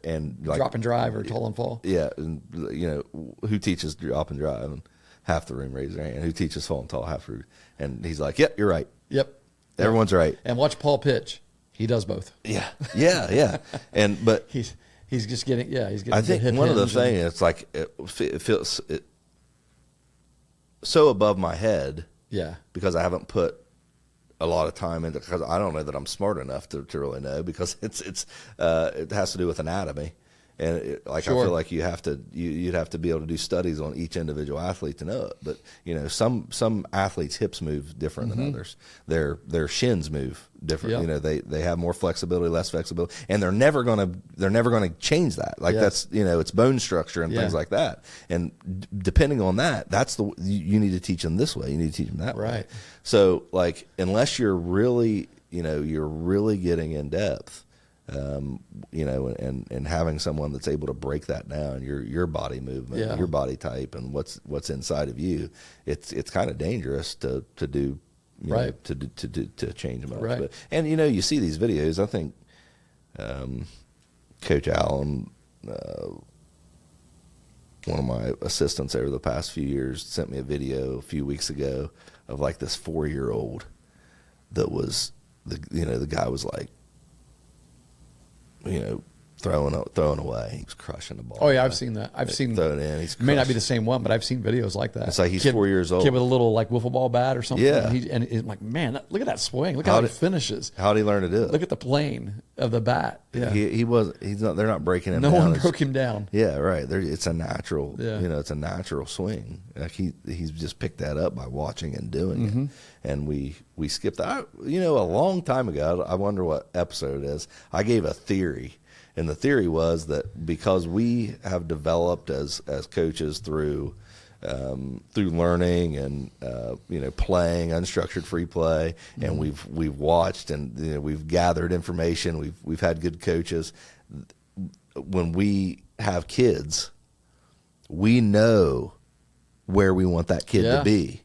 And like, drop and drive or tall and fall. Yeah, and you know, who teaches drop and drive? And half the room raised their hand. Who teaches fall and tall? Half the room. And he's like, yep, you're right. Yep. Everyone's right. And watch Paul pitch. He does both. Yeah. But he's just getting he's getting. I think one of the things, it's like it feels so above my head. Yeah. Because I haven't put a lot of time into, because I don't know that I'm smart enough to really know, because it has to do with anatomy. And I feel like you'd have to be able to do studies on each individual athlete to know it. But you know, some athletes' hips move different than others. Their shins move different. Yep. You know, they have more flexibility, less flexibility, and they're never gonna change that. Like that's, you know, it's bone structure and things like that. And depending on that, that's you need to teach them this way. You need to teach them that way. Right. So like, unless you're really getting in depth. You know, and having someone that's able to break that down, your body movement, your body type, and what's inside of you, it's kind of dangerous to do, know, to change them up. Right. But, and you know, you see these videos. I think Coach Allen, one of my assistants over the past few years, sent me a video a few weeks ago of like this 4-year-old that was the guy was like, you know, throwing away. He was crushing the ball. Oh yeah, I've seen that. I've seen throwing in. It may not be the same one, but I've seen videos like that. It's like he's 4 years old. Kid with a little like wiffle ball bat or something. Yeah. And he's like, man, look at that swing. Look how he finishes. How'd he learn to do it? Look at the plane of the bat. Yeah. He's not. They're not breaking him down. No one broke him down. Yeah, right. It's a natural. Yeah. You know, it's a natural swing. Like he's just picked that up by watching and doing it. And we skipped that. You know, a long time ago. I wonder what episode it is. I gave a theory. And the theory was that because we have developed as coaches through learning and you know, playing unstructured free play, and we've watched and, you know, we've gathered information. We've had good coaches. When we have kids, we know where we want that kid to be,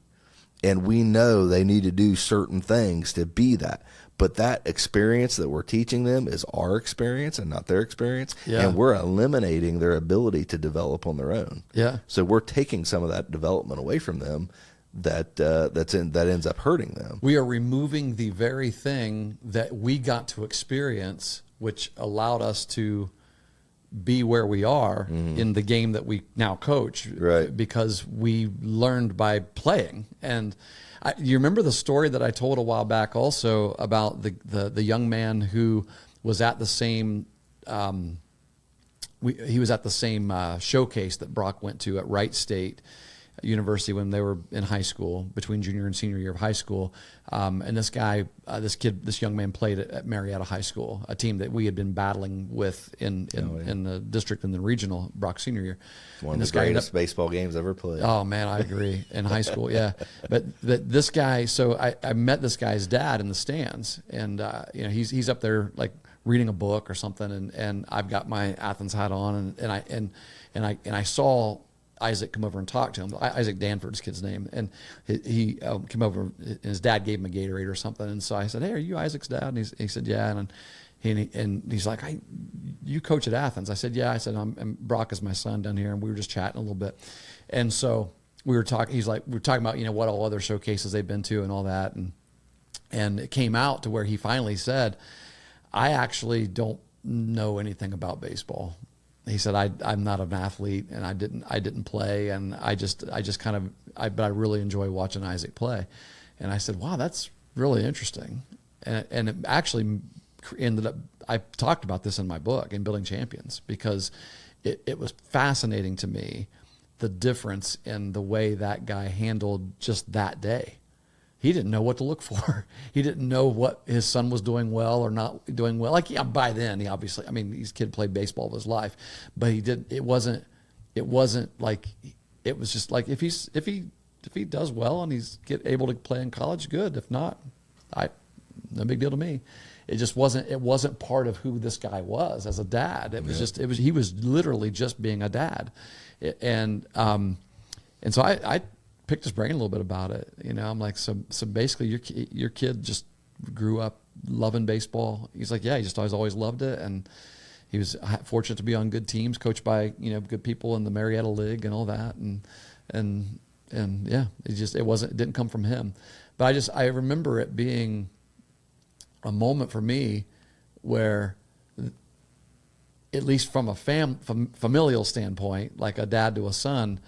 and we know they need to do certain things to be that. But that experience that we're teaching them is our experience and not their experience. Yeah. And we're eliminating their ability to develop on their own. Yeah. So we're taking some of that development away from them that ends up hurting them. We are removing the very thing that we got to experience, which allowed us to be where we are in the game that we now coach. Right. Because we learned by playing. And you remember the story that I told a while back also about the young man who was at the same he was at the same showcase that Brock went to at Wright State University when they were in high school, between junior and senior year of high school. And this young man played at Marietta High School, a team that we had been battling with in the district and the regional Brock senior year. One of the greatest baseball games ever played. Oh man, I agree. In high school, yeah. But this guy, so I met this guy's dad in the stands, and you know, he's up there like reading a book or something, and I've got my Athens hat on, and I saw Isaac come over and talk to him. Isaac Danford's kid's name, and he came over, and his dad gave him a Gatorade or something. And so I said, "Hey, are you Isaac's dad?" And he said, "Yeah." And he's like, "You coach at Athens?" I said, "Yeah." I said, and Brock is my son down here, and we were just chatting a little bit. And so we were talking. He's like, we were talking about, you know, what all other showcases they've been to and all that, and it came out to where he finally said, "I actually don't know anything about baseball." He said, I'm not an athlete, and I didn't play, and but I really enjoy watching Isaac play. And I said, wow, that's really interesting. And it actually ended up, I talked about this in my book, in Building Champions, because it was fascinating to me, the difference in the way that guy handled just that day. He didn't know what to look for. He didn't know what his son was doing well or not doing well. Like, yeah, by then he obviously, I mean, this kid played baseball his life, but he didn't, it wasn't like, it was just like, if he does well and he's able to play in college, good. If not, no big deal to me. It just wasn't part of who this guy was as a dad. He was literally just being a dad. And so I picked his brain a little bit about it. You know, I'm like, so basically your kid just grew up loving baseball. He's like, yeah, he just always loved it. And he was fortunate to be on good teams, coached by, good people in the Marietta League and all that. And yeah, it didn't come from him. But I remember it being a moment for me where, at least from a familial standpoint, like a dad to a son,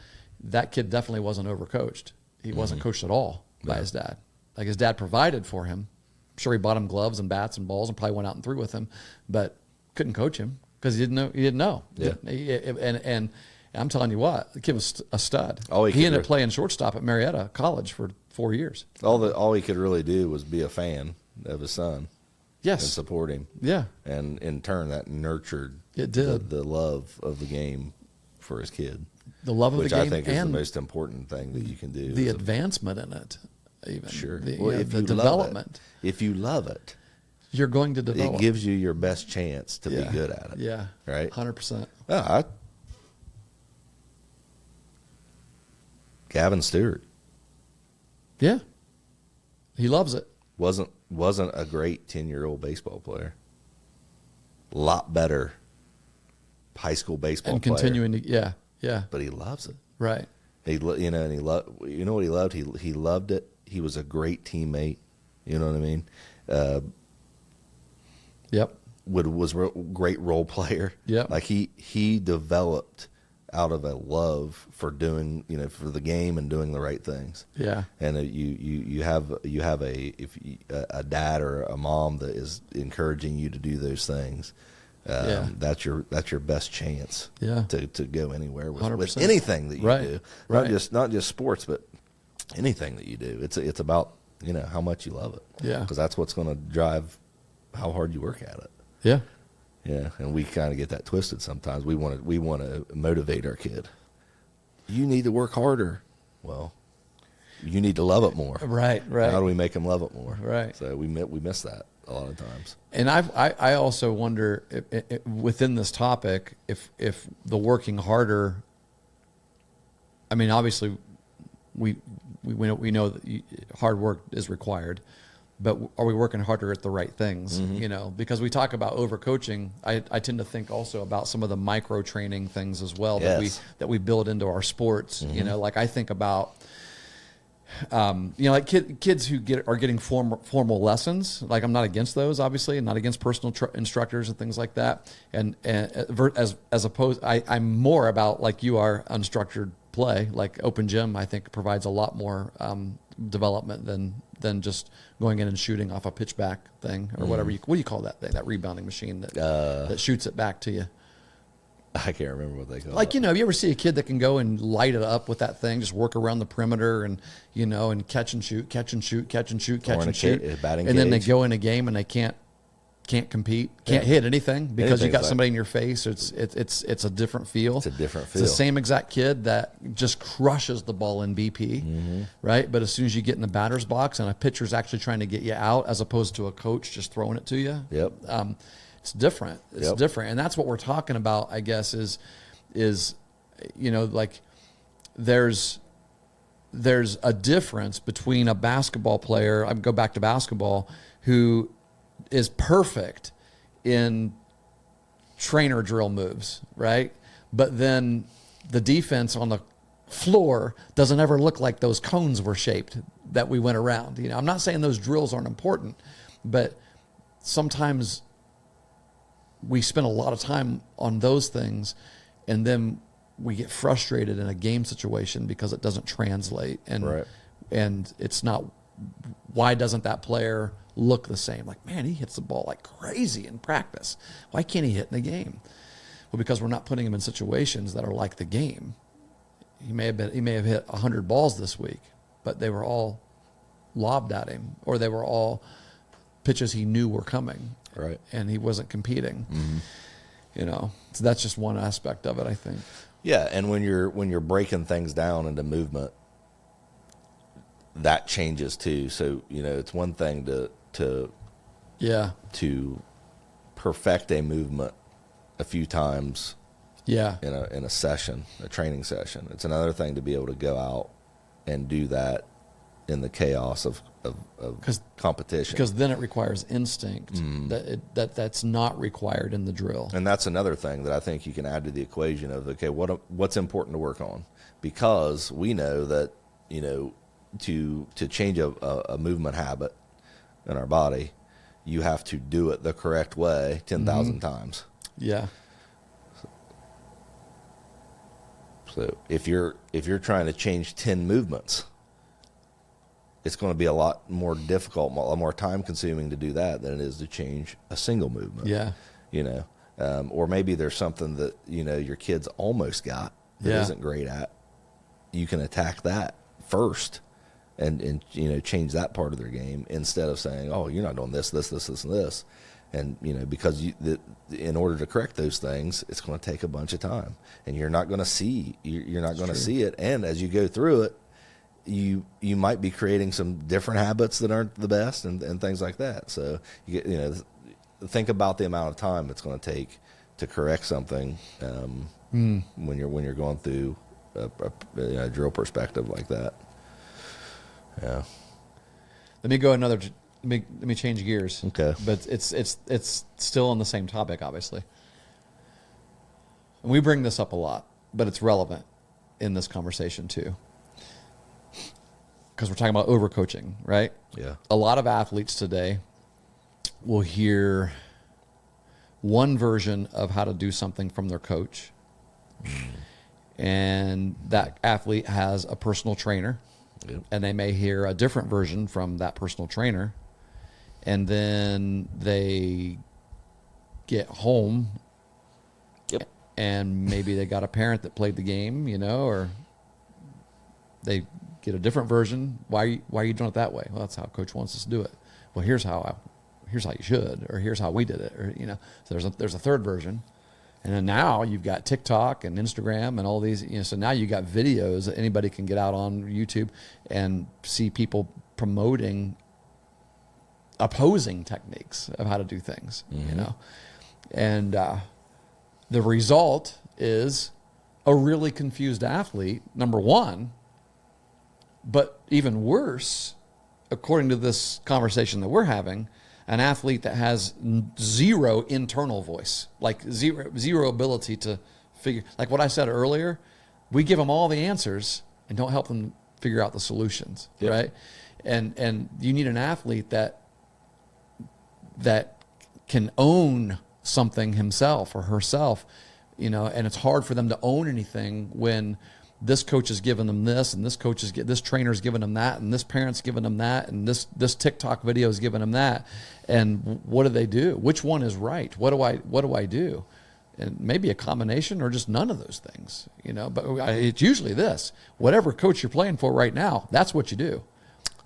that kid definitely wasn't overcoached. He wasn't coached at all by his dad. Like, his dad provided for him. I'm sure he bought him gloves and bats and balls and probably went out and threw with him, but couldn't coach him because he didn't know. Yeah. And I'm telling you what, the kid was a stud. He ended up playing shortstop at Marietta College for 4 years. All he could really do was be a fan of his son. Yes. And support him. Yeah. And in turn, that nurtured the love of the game for his kid. The love of the game. Which I think is the most important thing that you can do. The advancement in it, even. Sure. The development. If you love it, you're going to develop. It gives you your best chance to be good at it. Yeah. Right? 100%. Gavin Stewart. Yeah. He loves it. Wasn't a great 10-year-old baseball player. A lot better high school baseball and player. Continuing to, yeah. But he loves it. Right. And he loved, what he loved? He loved it. He was a great teammate. You know what I mean? Yep. Was a great role player. Yep. Like he developed out of a love for doing, for the game and doing the right things. Yeah. And you have a dad or a mom that is encouraging you to do those things. That's your best chance. Yeah. To go anywhere with 100%. Anything that you do. Right. Not just sports, but anything that you do. It's about how much you love it. Yeah. Because that's what's going to drive how hard you work at it. Yeah. Yeah, and we kind of get that twisted sometimes. We want to motivate our kid. You need to work harder. Well, you need to love it more. Right. How do we make them love it more? Right. So we miss that a lot of times. And I also wonder within this topic if the working harder. I mean, obviously, we know that hard work is required. But are we working harder at the right things? Mm-hmm. Because we talk about overcoaching. I tend to think also about some of the micro training things as well that we build into our sports. Mm-hmm. Like I think about, like kids who are getting formal lessons. Like I'm not against those, obviously, and not against personal instructors and things like that. And as opposed, I'm more about, like you are, unstructured play. Like open gym, I think provides a lot more development than just going in and shooting off a pitchback thing or whatever. What do you call that thing? That rebounding machine that shoots it back to you. I can't remember what they call it. Like, you ever see a kid that can go and light it up with that thing, just work around the perimeter and, and catch and shoot, and then they go in a game and they can't compete, can't hit anything because you got somebody in your face. It's a different feel. It's a different feel. It's the same exact kid that just crushes the ball in BP, right? But as soon as you get in the batter's box and a pitcher's actually trying to get you out, as opposed to a coach just throwing it to you, it's different. It's different, and that's what we're talking about. I guess is like there's a difference between a basketball player. I go back to basketball who is perfect in trainer drill moves, right? But then the defense on the floor doesn't ever look like those cones were shaped that we went around. I'm not saying those drills aren't important, but sometimes we spend a lot of time on those things and then we get frustrated in a game situation because it doesn't translate. And it's not, why doesn't that player look the same. Like, man, he hits the ball like crazy in practice. Why can't he hit in the game? Well, because we're not putting him in situations that are like the game. He may have hit 100 balls this week, but they were all lobbed at him, or they were all pitches he knew were coming. Right. And he wasn't competing. So that's just one aspect of it, I think. Yeah, and when you're breaking things down into movement, that changes too. So it's one thing to perfect a movement a few times. Yeah. In a session, a training session. It's another thing to be able to go out and do that in the chaos of competition. Because then it requires instinct that's not required in the drill. And that's another thing that I think you can add to the equation of, okay, what's important to work on? Because we know that, to change a movement habit in our body, you have to do it the correct way 10,000 times. Yeah. So if you're trying to change 10 movements, it's going to be a lot more difficult, a lot more time consuming to do that than it is to change a single movement. Yeah. Or maybe there's something that, your kid's almost got that isn't great at. You can attack that first and change that part of their game instead of saying, oh, you're not doing this, and this. And, because in order to correct those things, it's going to take a bunch of time, and you're not going to see it. And as you go through it, you might be creating some different habits that aren't the best and things like that. So think about the amount of time it's going to take to correct something when you're going through a drill perspective like that. Yeah. Let me go another. Let me change gears. Okay. But it's still on the same topic, obviously. And we bring this up a lot, but it's relevant in this conversation too. Because we're talking about overcoaching, right? Yeah. A lot of athletes today will hear one version of how to do something from their coach. And that athlete has a personal trainer. Yep. And they may hear a different version from that personal trainer. And then they get home. Yep. And maybe they got a parent that played the game, or they get a different version. Why are you doing it that way? Well, that's how coach wants us to do it. Well, here's how you should, or here's how we did it, or So there's a third version. And then now you've got TikTok and Instagram and all these, so now you got videos that anybody can get out on YouTube and see people promoting opposing techniques of how to do things, And the result is a really confused athlete, number one, but even worse, according to this conversation that we're having, an athlete that has zero internal voice, like zero ability to figure, like what I said earlier, we give them all the answers and don't help them figure out the solutions, yep. right? And you need an athlete that can own something himself or herself, and it's hard for them to own anything when this coach is giving them this, and this trainer's giving them that, and this parent's giving them that, and this TikTok video is giving them that. And what do they do? Which one is right? What do I do? And maybe a combination or just none of those things, But it's usually this: whatever coach you're playing for right now, that's what you do.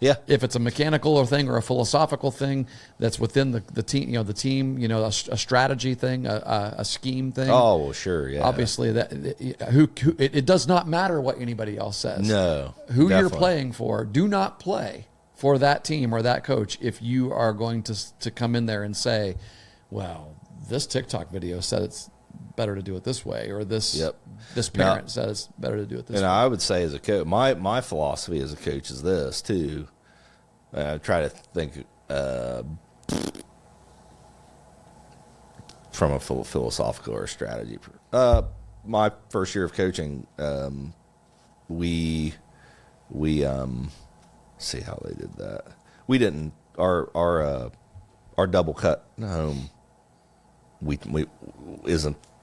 Yeah. If it's a mechanical thing or a philosophical thing that's within the team, a strategy thing, a scheme thing. Oh, well, sure, yeah. Obviously, it does not matter what anybody else says. No. Who definitely. you're playing for, do not play for that team or that coach if you are going to come in there and say, well, this TikTok video said it's better to do it this way, or this parent said it's better to do it this way. And I would say as a coach, my philosophy as a coach is this too. I try to think from a philosophical or strategy. My first year of coaching, we see how they did that. We didn't our double cut home. We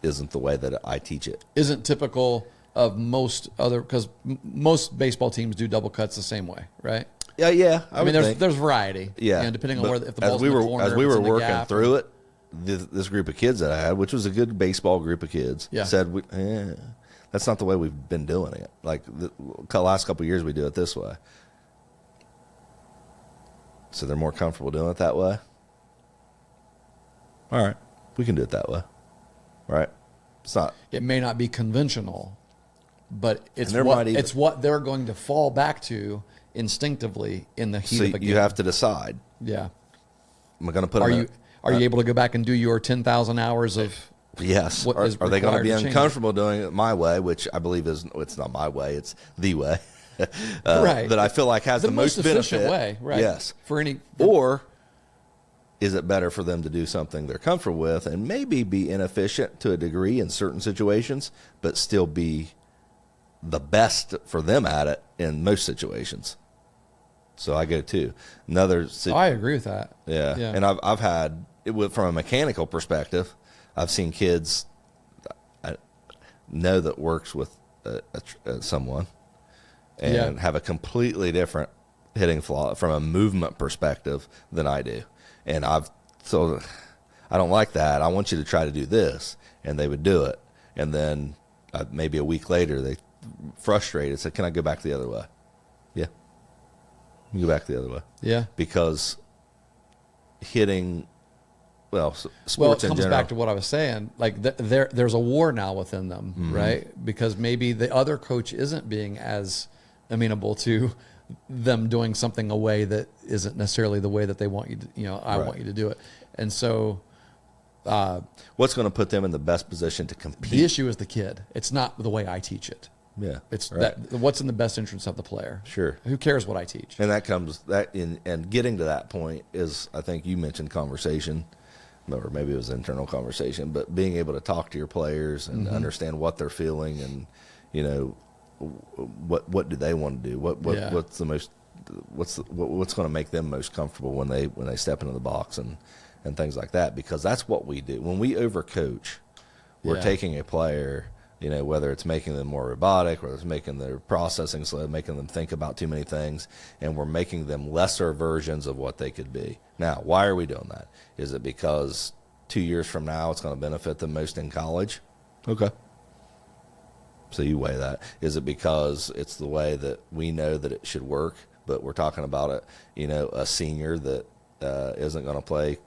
isn't the way that I teach it. Isn't typical of most other, because most baseball teams do double cuts the same way, right? Yeah. I mean, there's variety. Yeah, depending on but where if the ball's in the corner, as we if it's were in the working gap, through it, this group of kids that I had, which was a good baseball group of kids, said, "That's not the way we've been doing it. Like the last couple of years, we do it this way." So they're more comfortable doing it that way. All right, we can do it that way, right? It's not. It may not be conventional, but it's what they're going to fall back to instinctively in the heat of a game. You have to decide. Yeah. Am I going to put? Are you able to go back and do your 10,000 hours of? Yes. Are they going to be uncomfortable doing it my way, which I believe it's not my way, it's the way. Right. That I feel like has the most efficient benefit. way, right? Yes. Or is it better for them to do something they're comfortable with and maybe be inefficient to a degree in certain situations, but still be the best for them at it in most situations? So I go to another. I agree with that. Yeah. And I've had it from a mechanical perspective. I've seen kids I know that works with someone and have a completely different hitting flaw from a movement perspective than I do. And I don't like that. I want you to try to do this. And they would do it. And then maybe a week later, they frustrated said, "Can I go back the other way?" Yeah. You go back the other way. Yeah. Because hitting, sports it comes in general. back to what I was saying. Like there's a war now within them, right? Because maybe the other coach isn't being as amenable to them doing something a way that isn't necessarily the way that they want you to, I want you to do it. And so what's going to put them in the best position to compete? The issue is the kid. It's not the way I teach it. Yeah. It's what's in the best interest of the player. Sure. Who cares what I teach? And and getting to that point is, I think you mentioned conversation, or maybe it was internal conversation, but being able to talk to your players and understand what they're feeling and, what do they want to do? What's the most, what's going to make them most comfortable when they step into the box and things like that, because that's what we do. When we overcoach, we're taking a player, whether it's making them more robotic, or it's making their processing slow, making them think about too many things, and we're making them lesser versions of what they could be. Now, why are we doing that? Is it because 2 years from now it's going to benefit them most in college? Okay. So you weigh that. Is it because it's the way that we know that it should work, but we're talking about a senior that isn't going to play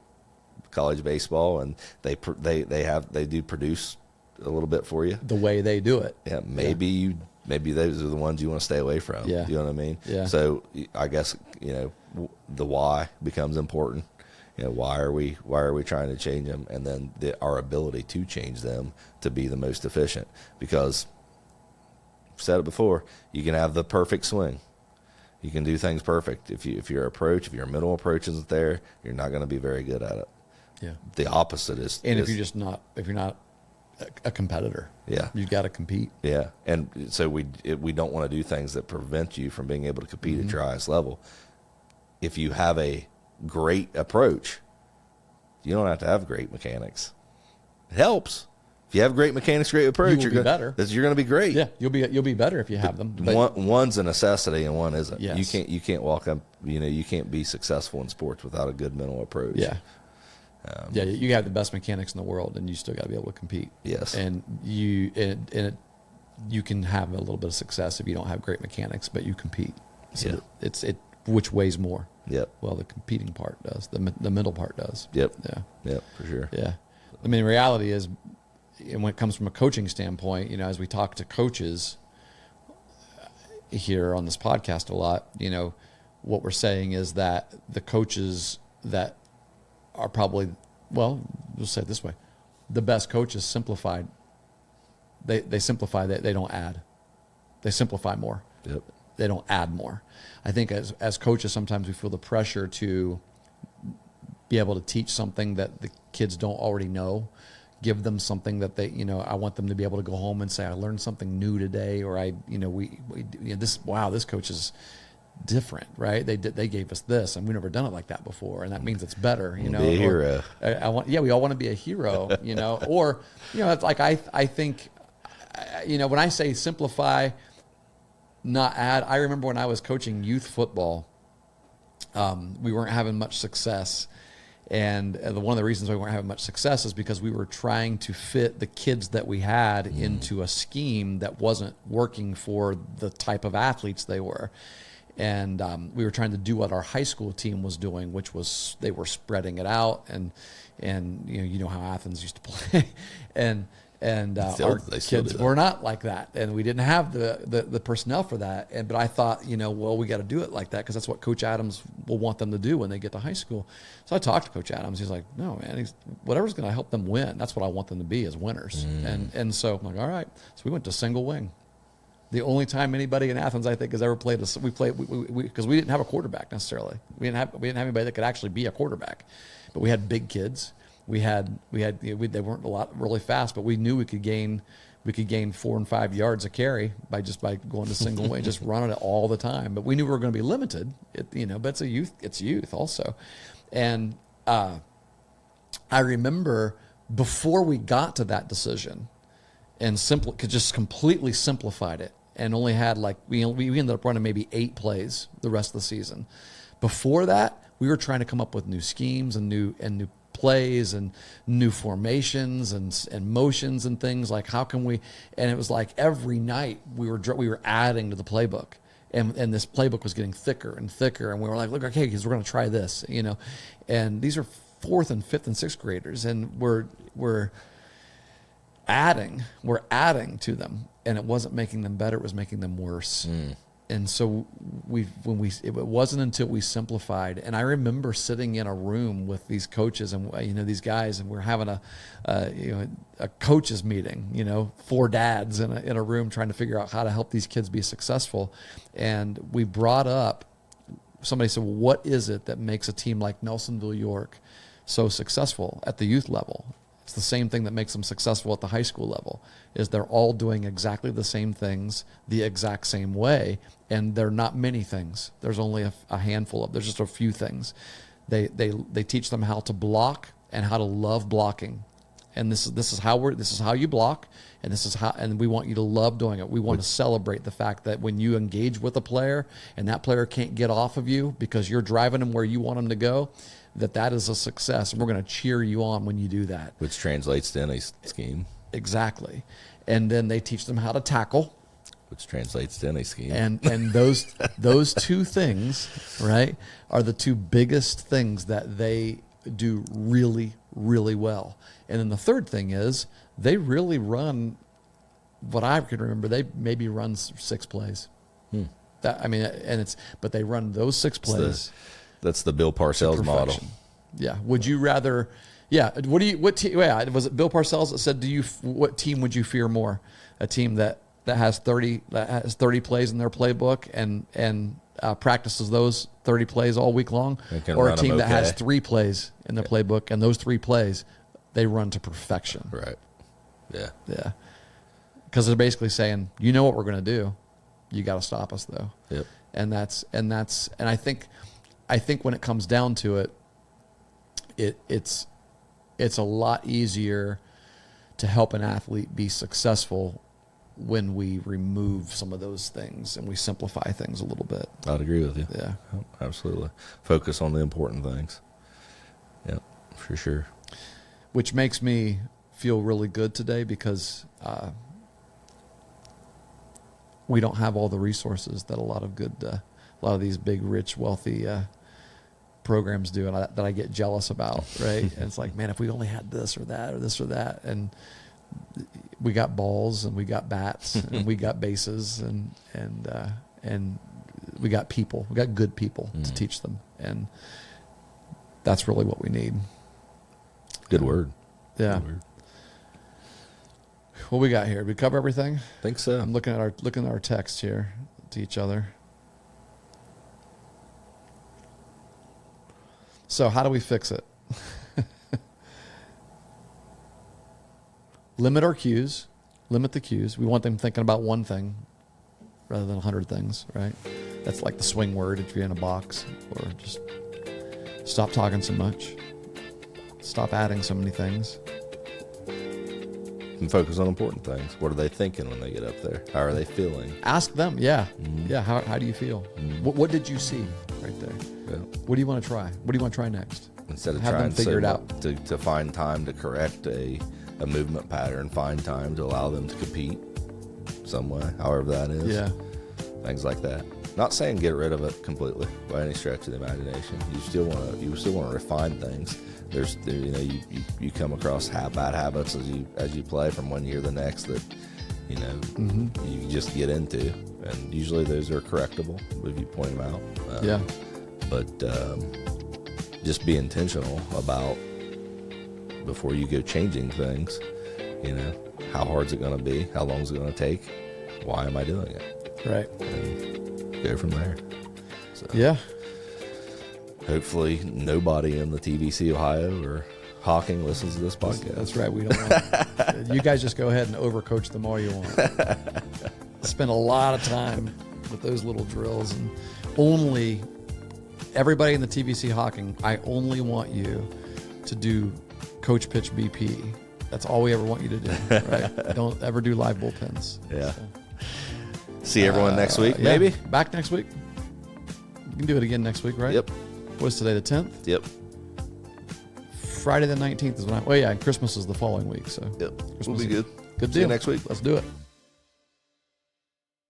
college baseball, and they do produce a little bit for you the way they do it? Yeah, maybe those are the ones you want to stay away from. Yeah, you know what I mean. Yeah. So I guess the why becomes important. Why are we trying to change them, and then our ability to change them to be the most efficient. Because I've said it before, you can have the perfect swing. You can do things perfect. If your middle approach isn't there, you're not going to be very good at it. Yeah. The opposite is. And if you're not a competitor, you've got to compete. Yeah. And so we don't want to do things that prevent you from being able to compete at your highest level. If you have a great approach, you don't have to have great mechanics. It helps. If you have great mechanics, great approach, you're better. You're going to be great. Yeah, you'll be better if you have them. But one's a necessity and one isn't. Yes. You can't walk up. You can't be successful in sports without a good mental approach. Yeah. You have the best mechanics in the world, and you still got to be able to compete. Yes. And you can have a little bit of success if you don't have great mechanics, but you compete. So it's which weighs more. Yep. Well, the competing part does. The mental part does. Yep. Yeah. Yep. For sure. Yeah. I mean, reality is, and when it comes from a coaching standpoint, as we talk to coaches here on this podcast a lot, what we're saying is that the coaches that are probably, we'll say it this way, the best coaches simplified. They simplify, they don't add. They simplify more. Yep. They don't add more. I think as coaches, sometimes we feel the pressure to be able to teach something that the kids don't already know, give them something that they, I want them to be able to go home and say, I learned something new today, or this coach is different, right? They gave us this, and we've never done it like that before, and that means it's better. Be a hero. We all want to be a hero, or it's like I think, when I say simplify, not add. I remember when I was coaching youth football we weren't having much success. And one of the reasons we weren't having much success is because we were trying to fit the kids that we had into a scheme that wasn't working for the type of athletes they were. And we were trying to do what our high school team was doing, which was they were spreading it out, and you know how Athens used to play, and our kids were not like that, and we didn't have the personnel for that. But I thought, well, we got to do it like that because that's what Coach Adams will want them to do when they get to high school. So I talked to Coach Adams. He's like, no, man, whatever's going to help them win. That's what I want them to be, as winners. And so I'm like, all right. So we went to single wing. The only time anybody in Athens, I think, has ever played because we didn't have a quarterback necessarily. We didn't have anybody that could actually be a quarterback, but we had big kids. They weren't a lot really fast, but we knew we could gain 4 and 5 yards a carry by going to single way, just running it all the time. But we knew we were going to be limited, but it's youth also. And I remember before we got to that decision and just completely simplified it and only had we ended up running maybe 8 plays the rest of the season. Before that, we were trying to come up with new schemes and new plays and new formations and motions and things, like how can we, and it was like every night we were adding to the playbook, and this playbook was getting thicker and thicker, and we were like, look, okay, because we're going to try this, and these are 4th and 5th and 6th graders, and we're adding to them, and it wasn't making them better, it was making them worse. And so it wasn't until we simplified, and I remember sitting in a room with these coaches and these guys, and we're having a coaches meeting, 4 dads in a room trying to figure out how to help these kids be successful. And we brought up, somebody said, well, what is it that makes a team like Nelsonville York so successful at the youth level? It's the same thing that makes them successful at the high school level, is they're all doing exactly the same things the exact same way, and they're not many things. There's only a handful there's just a few things. They teach them how to block and how to love blocking. And this is how you block, and we want you to love doing it. We want to celebrate the fact that when you engage with a player and that player can't get off of you because you're driving them where you want them to go, that is a success, and we're going to cheer you on when you do that. Which translates to any scheme. Exactly. And then they teach them how to tackle. Which translates to any scheme. And those 2 things, right, are the 2 biggest things that they do really, really well. And then the third thing is they really run, what I can remember, they maybe run 6 plays. But they run those 6 plays. That's the Bill Parcells model. Yeah. Would you rather? Yeah. Was it Bill Parcells that said, what team would you fear more? A team that has 30 plays in their playbook and practices those 30 plays all week long, or a team that has 3 plays in their playbook, and those 3 plays they run to perfection. Right. Yeah. Yeah. Because they're basically saying, what we're going to do, you got to stop us though. Yep. And I think when it comes down to it, it's a lot easier to help an athlete be successful when we remove some of those things and we simplify things a little bit. I'd agree with you. Yeah. Oh, absolutely. Focus on the important things. Yeah, for sure. Which makes me feel really good today because we don't have all the resources that a lot of these big, rich, wealthy programs do, and that I get jealous about, right? And it's like, man, if we only had this or that or this or that, and we got balls and we got bats and we got bases and we got people, we got good people to teach them, and that's really what we need. Good word. Yeah. Good word. What we got here? Did we cover everything? I think so. I'm looking at our text here to each other. So how do we fix it? Limit our cues. Limit the cues. We want them thinking about one thing rather than 100 things, right? That's like the swing word if you're in a box. Or just stop talking so much. Stop adding so many things. And focus on important things. What are they thinking when they get up there? How are they feeling? Ask them, yeah. Mm-hmm. Yeah, how do you feel? Mm-hmm. What did you see right there? Yeah. What do you want to try? What do you want to try next? Instead of Have them trying figure it so out. to find time to correct a movement pattern, find time to allow them to compete some way, however that is. Yeah. Things like that. Not saying get rid of it completely by any stretch of the imagination. You still want to refine things. You come across bad habits as you play from one year to the next that you just get into, and usually those are correctable if you point them out. But just be intentional about before you go changing things. How hard's it going to be? How long is it going to take? Why am I doing it? Right. And go from there. So, yeah. Hopefully nobody in the TVC Ohio or Hawking listens to this podcast. That's right. We don't want you guys just go ahead and overcoach them all you want. Spend a lot of time with those little drills, and only everybody in the TVC Hawking, I only want you to do coach pitch BP. That's all we ever want you to do. Right? Don't ever do live bullpens. Yeah. So, see everyone next week, maybe? Back next week. You can do it again next week, right? Yep. What's today, the 10th? Yep. Friday the 19th is when Christmas is the following week. So Yep. Christmas We'll be Eve. good. Good See you deal. next week. Let's do it.